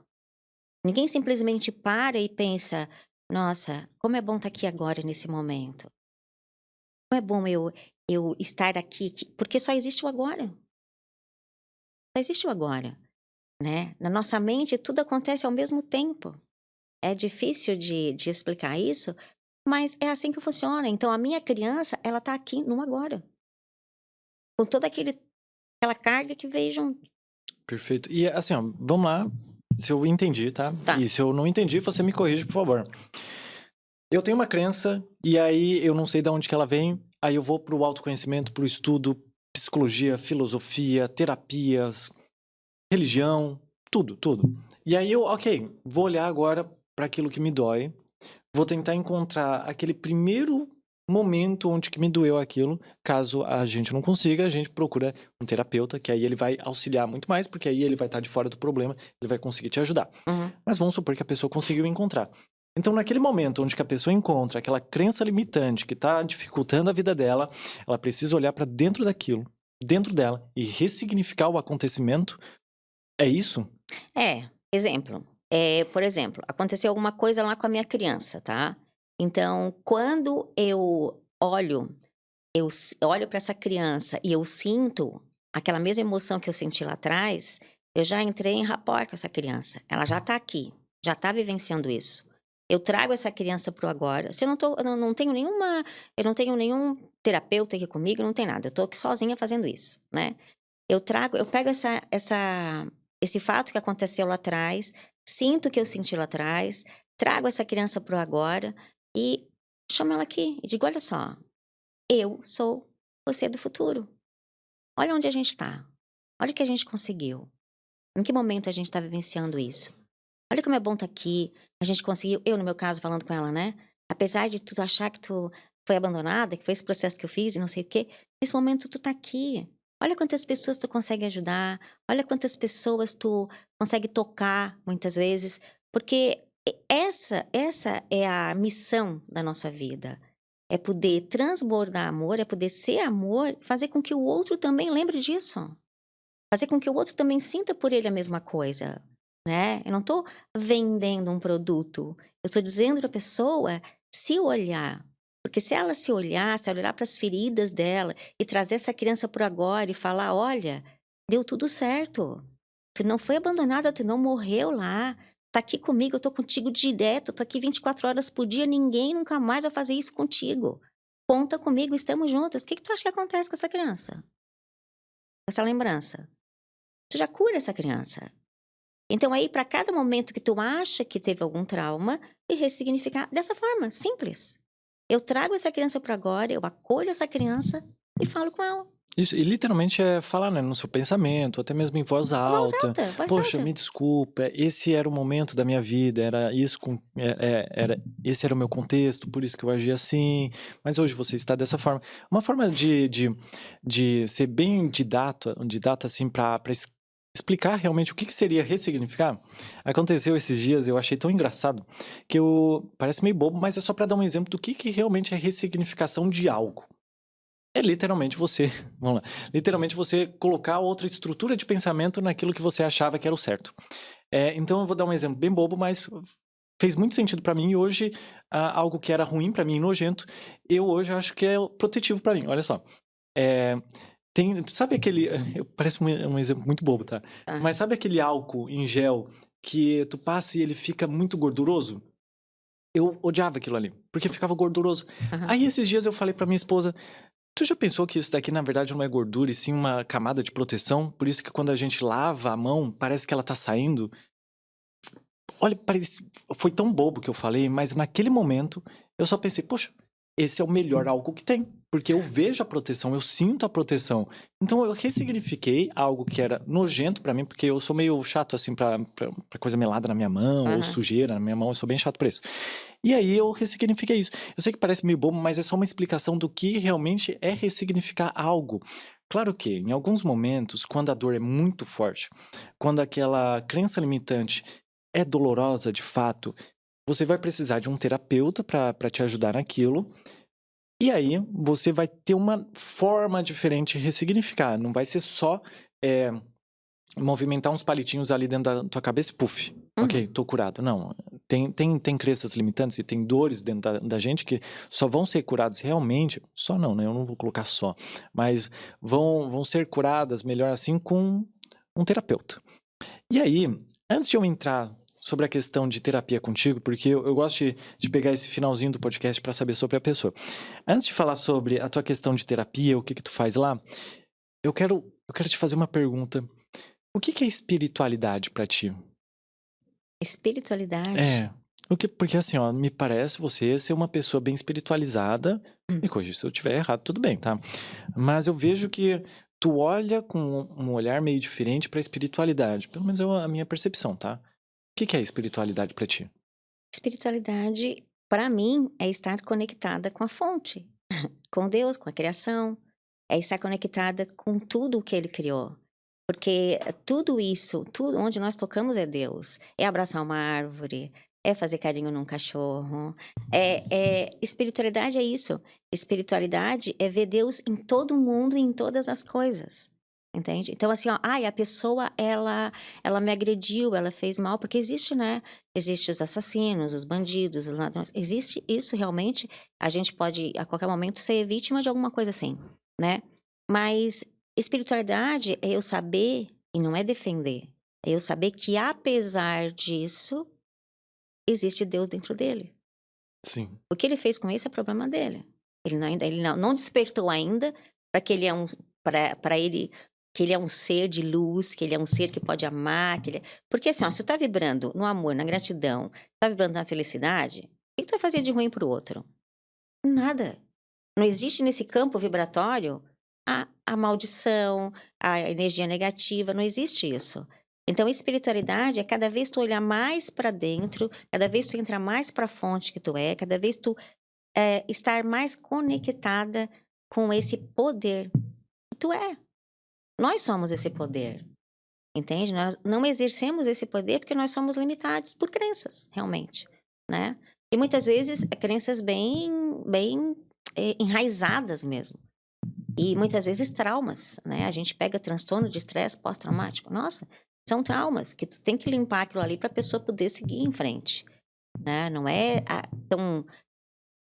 Ninguém simplesmente para e pensa, nossa, como é bom estar aqui agora, nesse momento. Como é bom eu estar aqui, porque só existe o agora. Só existe o agora, né? Na nossa mente, tudo acontece ao mesmo tempo. É difícil de explicar isso, mas é assim que funciona. Então, a minha criança, ela tá aqui no agora. Com toda aquela carga que veio junto.
Perfeito. E assim, ó, vamos lá. Se eu entendi, tá?
Tá.
E se eu não entendi, você me corrige, por favor. Eu tenho uma crença, e aí eu não sei de onde que ela vem, aí eu vou pro autoconhecimento, pro estudo, psicologia, filosofia, terapias, religião, tudo. E aí eu, ok, vou olhar agora para aquilo que me dói, vou tentar encontrar aquele primeiro momento onde que me doeu aquilo. Caso a gente não consiga, a gente procura um terapeuta, que aí ele vai auxiliar muito mais, porque aí ele vai estar de fora do problema, ele vai conseguir te ajudar.
Uhum.
Mas vamos supor que a pessoa conseguiu encontrar. Então, naquele momento onde que a pessoa encontra aquela crença limitante que está dificultando a vida dela, ela precisa olhar para dentro daquilo, dentro dela, e ressignificar o acontecimento. É isso?
Exemplo. Por exemplo, aconteceu alguma coisa lá com a minha criança, tá? Então, quando eu olho para essa criança e eu sinto aquela mesma emoção que eu senti lá atrás, eu já entrei em rapport com essa criança. Ela já tá aqui, já tá vivenciando isso. Eu trago essa criança pro agora. Se eu não tenho nenhum terapeuta aqui comigo, não tem nada. Eu tô aqui sozinha fazendo isso, né? Eu pego esse fato que aconteceu lá atrás, sinto o que eu senti lá atrás, trago essa criança pro agora e chamo ela aqui e digo: olha só, eu sou você do futuro. Olha onde a gente tá. Olha o que a gente conseguiu. Em que momento a gente tá vivenciando isso? Olha como é bom estar aqui. A gente conseguiu, eu no meu caso falando com ela, né? Apesar de tu achar que tu foi abandonada, que foi esse processo que eu fiz e não sei o quê, nesse momento tu tá aqui. Olha quantas pessoas tu consegue ajudar, olha quantas pessoas tu consegue tocar muitas vezes, porque essa é a missão da nossa vida. É poder transbordar amor, é poder ser amor, fazer com que o outro também lembre disso. Fazer com que o outro também sinta por ele a mesma coisa, né? Eu não tô vendendo um produto, eu tô dizendo pra pessoa se olhar. Porque se ela se olhar para as feridas dela e trazer essa criança pro agora e falar: olha, deu tudo certo. Tu não foi abandonada, tu não morreu lá. Tá aqui comigo, eu tô contigo direto, tô aqui 24 horas por dia, ninguém nunca mais vai fazer isso contigo. Conta comigo, estamos juntas. O que tu acha que acontece com essa criança? Essa lembrança. Tu já cura essa criança. Então aí, para cada momento que tu acha que teve algum trauma, e ressignificar dessa forma, simples. Eu trago essa criança para agora, eu acolho essa criança e falo com ela.
Isso, e literalmente é falar, né, no seu pensamento, até mesmo em voz alta.
Voz
Poxa,
alta.
me desculpa, esse era o momento da minha vida, era isso, esse era o meu contexto, por isso que eu agi assim, mas hoje você está dessa forma. Uma forma de ser bem didata assim, para explicar realmente o que seria ressignificar. Aconteceu esses dias, eu achei tão engraçado, que parece meio bobo, mas é só para dar um exemplo do que realmente é ressignificação de algo. É literalmente você, vamos lá, literalmente você colocar outra estrutura de pensamento naquilo que você achava que era o certo. Então eu vou dar um exemplo bem bobo, mas fez muito sentido pra mim, e hoje algo que era ruim pra mim, nojento, eu hoje acho que é protetivo pra mim. Olha só, sabe aquele, parece um exemplo muito bobo, tá?
Ah.
Mas sabe aquele álcool em gel que tu passa e ele fica muito gorduroso? Eu odiava aquilo ali, porque ficava gorduroso.
Aham.
Aí esses dias eu falei pra minha esposa: tu já pensou que isso daqui na verdade não é gordura e sim uma camada de proteção? Por isso que quando a gente lava a mão, parece que ela tá saindo. Olha, foi tão bobo que eu falei, mas naquele momento eu só pensei: poxa, esse é o melhor álcool que tem. porque eu vejo a proteção, eu sinto a proteção. Então eu ressignifiquei algo que era nojento pra mim, porque eu sou meio chato assim pra coisa melada na minha mão, ou
Aham.
sujeira na minha mão, eu sou bem chato pra isso. E aí eu ressignifiquei isso. Eu sei que parece meio bobo, mas é só uma explicação do que realmente é ressignificar algo. Claro que, em alguns momentos, quando a dor é muito forte, quando aquela crença limitante é dolorosa de fato, você vai precisar de um terapeuta para te ajudar naquilo. E aí você vai ter uma forma diferente de ressignificar. Não vai ser só é, movimentar uns palitinhos ali dentro da tua cabeça e puf, ok, tô curado. Não, tem crenças limitantes e tem dores dentro da gente que só vão ser curadas realmente, só não, né? Eu não vou colocar só, mas vão ser curadas melhor assim com um terapeuta. E aí, antes de eu entrar sobre a questão de terapia contigo, porque eu gosto de pegar esse finalzinho do podcast para saber sobre a pessoa. Antes de falar sobre a tua questão de terapia, o que tu faz lá, eu quero te fazer uma pergunta. O que é espiritualidade pra ti?
Espiritualidade.
É. Porque assim, ó, me parece você ser uma pessoa bem espiritualizada.
Hum.
Me corrija se eu estiver errado, tudo bem, tá? Mas eu vejo que tu olha com um olhar meio diferente pra espiritualidade. Pelo menos é a minha percepção, tá? O que é espiritualidade pra ti?
Espiritualidade, para mim, é estar conectada com a fonte, com Deus, com a criação, é estar conectada com tudo o que Ele criou. Porque tudo isso, tudo onde nós tocamos é Deus. É abraçar uma árvore, é fazer carinho num cachorro. Espiritualidade é isso. Espiritualidade é ver Deus em todo mundo e em todas as coisas. Entende? Então, assim, ó, a pessoa, ela me agrediu, ela fez mal, porque existe, né? Existe os assassinos, os bandidos, os ladrões. Existe isso realmente. A gente pode, a qualquer momento, ser vítima de alguma coisa assim, né? Mas espiritualidade é eu saber, e não é defender, é eu saber que apesar disso, existe Deus dentro dele.
Sim.
O que ele fez com isso é problema dele. Ele não despertou ainda para que ele é um para ele que ele é um ser de luz, que ele é um ser que pode amar, porque assim, ó, se tu tá vibrando no amor, na gratidão, tá vibrando na felicidade, o que tu vai fazer de ruim pro outro? Nada. Não existe nesse campo vibratório a maldição, a energia negativa, não existe isso. Então, espiritualidade é cada vez tu olhar mais para dentro, cada vez tu entrar mais para a fonte que tu é, cada vez tu estar mais conectada com esse poder que tu é. Nós somos esse poder, entende? Nós não exercemos esse poder porque nós somos limitados por crenças, realmente, né? E muitas vezes crenças bem enraizadas mesmo. E muitas vezes traumas, né? A gente pega transtorno de estresse pós-traumático. Nossa, são traumas que tu tem que limpar aquilo ali para a pessoa poder seguir em frente, né? Não é tão...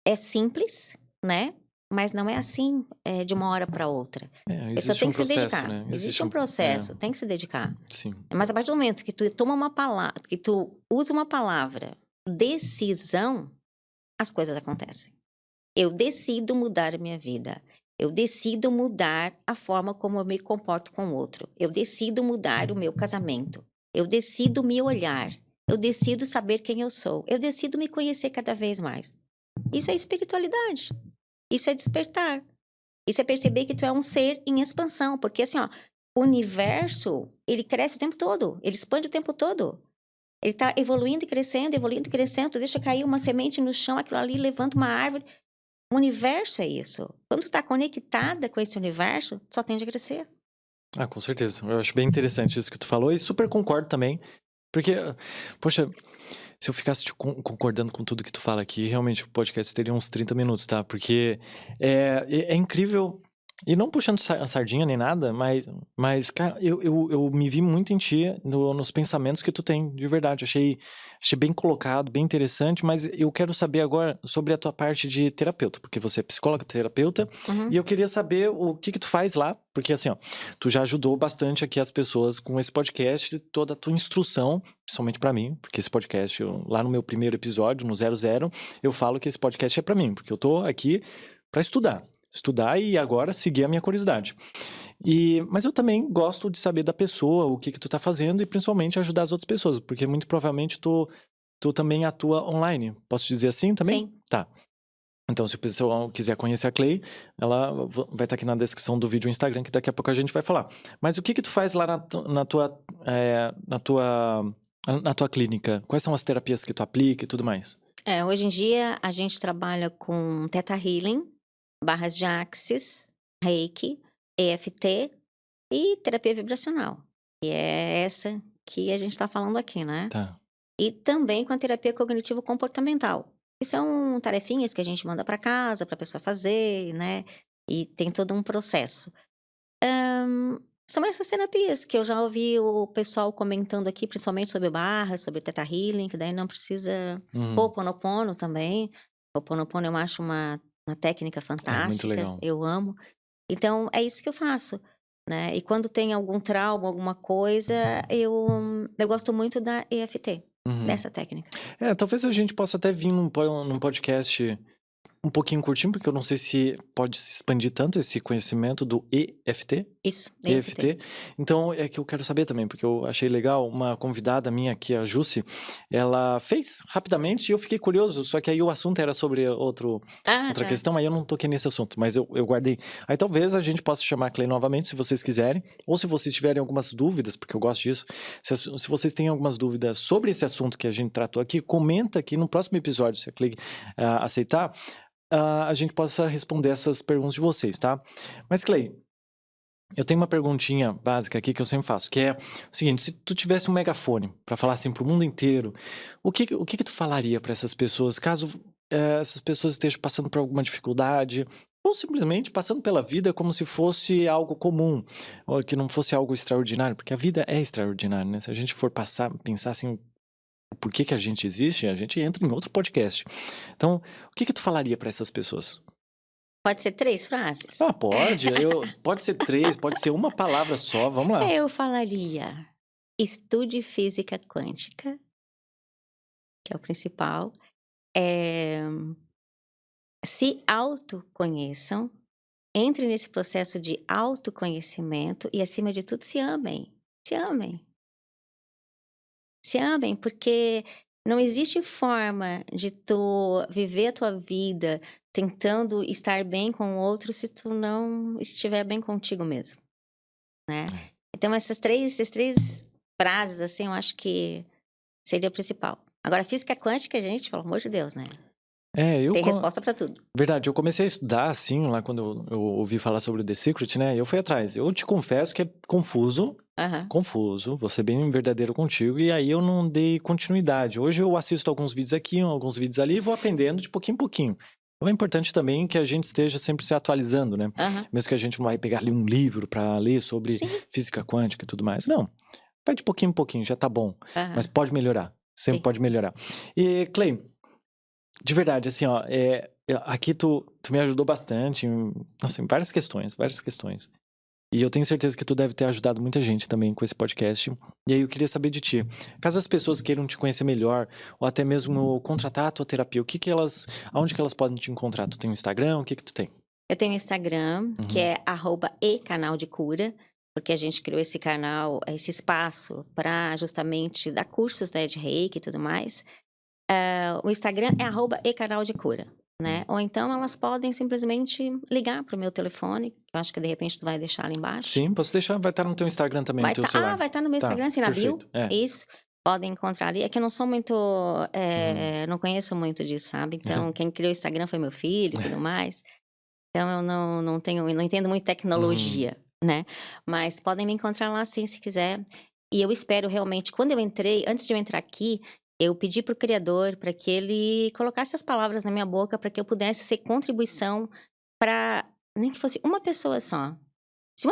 É simples, né? Mas não é assim, de uma hora para outra. A pessoa
Existe
tem
um
que se
processo,
dedicar.
né?
Existe um processo, tem que se dedicar.
Sim.
Mas a partir do momento que tu toma uma palavra, que tu usa uma palavra, decisão, as coisas acontecem. Eu decido mudar a minha vida. Eu decido mudar a forma como eu me comporto com o outro. Eu decido mudar o meu casamento. Eu decido me olhar. Eu decido saber quem eu sou. Eu decido me conhecer cada vez mais. Isso é espiritualidade. Isso é despertar. Isso é perceber que tu é um ser em expansão. Porque assim, ó, o universo, ele cresce o tempo todo. Ele expande o tempo todo. Ele tá evoluindo e crescendo, evoluindo e crescendo. Tu deixa cair uma semente no chão, aquilo ali levanta uma árvore. O universo é isso. Quando tu tá conectada com esse universo, tu só tende a crescer.
Ah, com certeza. Eu acho bem interessante isso que tu falou e super concordo também. Porque, poxa, se eu ficasse concordando com tudo que tu fala aqui, realmente o podcast teria uns 30 minutos, tá? Porque é incrível. E não puxando a sardinha nem nada, mas cara, eu me vi muito em ti nos pensamentos que tu tem, de verdade. Achei bem colocado, bem interessante, mas eu quero saber agora sobre a tua parte de terapeuta, porque você é psicóloga, terapeuta, e eu queria saber o que tu faz lá, porque assim, ó, tu já ajudou bastante aqui as pessoas com esse podcast, toda a tua instrução, principalmente pra mim, porque esse podcast, lá no meu primeiro episódio, no 00, eu falo que esse podcast é pra mim, porque eu tô aqui pra estudar e agora seguir a minha curiosidade. Mas eu também gosto de saber da pessoa, o que tu tá fazendo e principalmente ajudar as outras pessoas, porque muito provavelmente tu também atua online. Posso dizer assim também?
Sim.
Tá. Então, se o pessoal quiser conhecer a Clay, ela vai estar aqui na descrição do vídeo o Instagram, que daqui a pouco a gente vai falar. Mas o que tu faz lá na tua clínica? Quais são as terapias que tu aplica e tudo mais?
Hoje em dia, a gente trabalha com Theta Healing, barras de Axis, Reiki, EFT e terapia vibracional. E é essa que a gente está falando aqui, né?
Tá.
E também com a terapia cognitivo-comportamental. Que são tarefinhas que a gente manda para casa, para a pessoa fazer, né? E tem todo um processo. São essas terapias que eu já ouvi o pessoal comentando aqui, principalmente sobre barras, sobre Theta Healing, que daí não precisa...
Uhum.
Ho'oponopono também. Ho'oponopono eu acho uma técnica fantástica.
legal.
Eu amo. Então, é isso que eu faço, né? E quando tem algum trauma, alguma coisa, eu gosto muito da EFT,
Uhum.
dessa técnica.
Talvez a gente possa até vir num podcast um pouquinho curtinho, porque eu não sei se pode se expandir tanto esse conhecimento do EFT.
Isso,
EFT. Então, é que eu quero saber também, porque eu achei legal, uma convidada minha aqui, a Jussi, ela fez rapidamente e eu fiquei curioso, só que aí o assunto era sobre outra
tá.
questão, aí eu não toquei nesse assunto, mas eu guardei. Aí talvez a gente possa chamar a Clay novamente, se vocês quiserem, ou se vocês tiverem algumas dúvidas, porque eu gosto disso, se vocês têm algumas dúvidas sobre esse assunto que a gente tratou aqui, comenta aqui no próximo episódio, se a Clay aceitar, a gente possa responder essas perguntas de vocês, tá? Mas, Clay, eu tenho uma perguntinha básica aqui que eu sempre faço, que é o seguinte: se tu tivesse um megafone para falar assim pro mundo inteiro, o que tu falaria para essas pessoas, caso essas pessoas estejam passando por alguma dificuldade, ou simplesmente passando pela vida como se fosse algo comum, ou que não fosse algo extraordinário, porque a vida é extraordinária, né? Se a gente for pensar assim, por que a gente existe, a gente entra em outro podcast. Então, o que tu falaria para essas pessoas?
Pode ser 3 frases?
Pode. Pode ser 3, pode ser uma palavra só. Vamos lá.
Eu falaria: estude física quântica, que é o principal. Se autoconheçam, entre nesse processo de autoconhecimento e, acima de tudo, se amem. Se amem. Se amem, porque não existe forma de tu viver a tua vida tentando estar bem com o outro se tu não estiver bem contigo mesmo, né? Então, essas três frases, assim, eu acho que seria o principal. Agora, física quântica, gente, pelo amor de Deus, né? Tem resposta pra tudo.
Verdade, eu comecei a estudar, assim, lá quando eu ouvi falar sobre o The Secret, né? Eu fui atrás. Eu te confesso que é confuso, vou ser bem verdadeiro contigo, e aí eu não dei continuidade. Hoje eu assisto alguns vídeos aqui, alguns vídeos ali, e vou aprendendo de pouquinho em pouquinho. Então é importante também que a gente esteja sempre se atualizando, né? Mesmo que a gente não vai pegar ali um livro pra ler sobre física quântica e tudo mais. Não, vai de pouquinho em pouquinho, já tá bom. Mas pode melhorar, sempre pode melhorar. E, Clay, de verdade, assim, ó, aqui tu me ajudou bastante em várias questões. E eu tenho certeza que tu deve ter ajudado muita gente também com esse podcast. E aí eu queria saber de ti, caso as pessoas queiram te conhecer melhor, ou até mesmo contratar a tua terapia, aonde que elas podem te encontrar? Tu tem um Instagram? O que tu tem?
Eu tenho um Instagram, que é @ecanaldecura, porque a gente criou esse canal, esse espaço para justamente dar cursos, né, de Reiki e tudo mais. O Instagram é @ecanaldecura, né? Ou então elas podem simplesmente ligar pro meu telefone, que eu acho que de repente tu vai deixar ali embaixo.
Sim, posso deixar, vai estar no teu Instagram também, no teu celular.
Vai estar no meu Instagram, assim, na bio.
Perfeito,
Isso. Podem encontrar ali. É que eu não sou muito, não conheço muito disso, sabe? Então, quem criou o Instagram foi meu filho e tudo mais. Então, eu não entendo muito tecnologia, né? Mas podem me encontrar lá, sim, se quiser. E eu espero realmente, antes de eu entrar aqui, eu pedi pro Criador para que ele colocasse as palavras na minha boca para que eu pudesse ser contribuição para, nem que fosse uma pessoa só. Se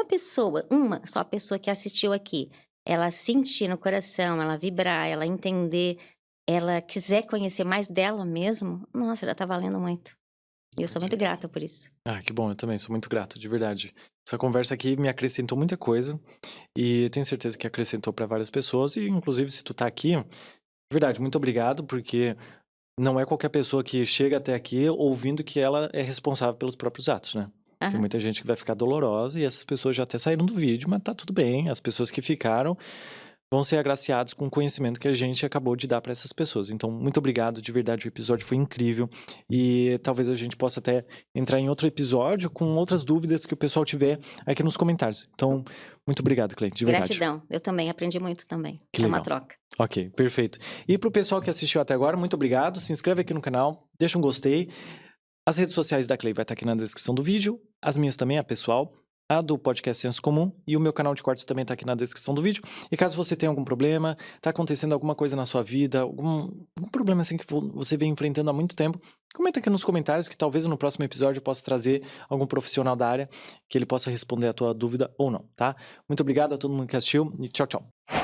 uma só pessoa que assistiu aqui, ela sentir no coração, ela vibrar, ela entender, ela quiser conhecer mais dela mesmo, nossa, já tá valendo muito. E eu sou muito grata por isso.
Que bom, eu também sou muito grato, de verdade. Essa conversa aqui me acrescentou muita coisa e tenho certeza que acrescentou para várias pessoas e inclusive se tu tá aqui, de verdade, muito obrigado, porque não é qualquer pessoa que chega até aqui ouvindo que ela é responsável pelos próprios atos, né? Tem muita gente que vai ficar dolorosa e essas pessoas já até saíram do vídeo, mas tá tudo bem. As pessoas que ficaram, vão ser agraciados com o conhecimento que a gente acabou de dar para essas pessoas. Então, muito obrigado, de verdade, o episódio foi incrível e talvez a gente possa até entrar em outro episódio com outras dúvidas que o pessoal tiver aqui nos comentários. Então, muito obrigado, Cleide, de verdade.
Gratidão. Eu também aprendi muito também.
Que
É uma
legal.
troca.
Ok, perfeito. E pro pessoal que assistiu até agora, muito obrigado. Se inscreve aqui no canal, deixa um gostei. As redes sociais da Clay vai estar aqui na descrição do vídeo. As minhas também, a pessoal. A do podcast Senso Comum. E o meu canal de cortes também está aqui na descrição do vídeo. E caso você tenha algum problema, está acontecendo alguma coisa na sua vida, algum problema assim que você vem enfrentando há muito tempo, comenta aqui nos comentários que talvez no próximo episódio eu possa trazer algum profissional da área que ele possa responder a tua dúvida ou não, tá? Muito obrigado a todo mundo que assistiu e tchau, tchau.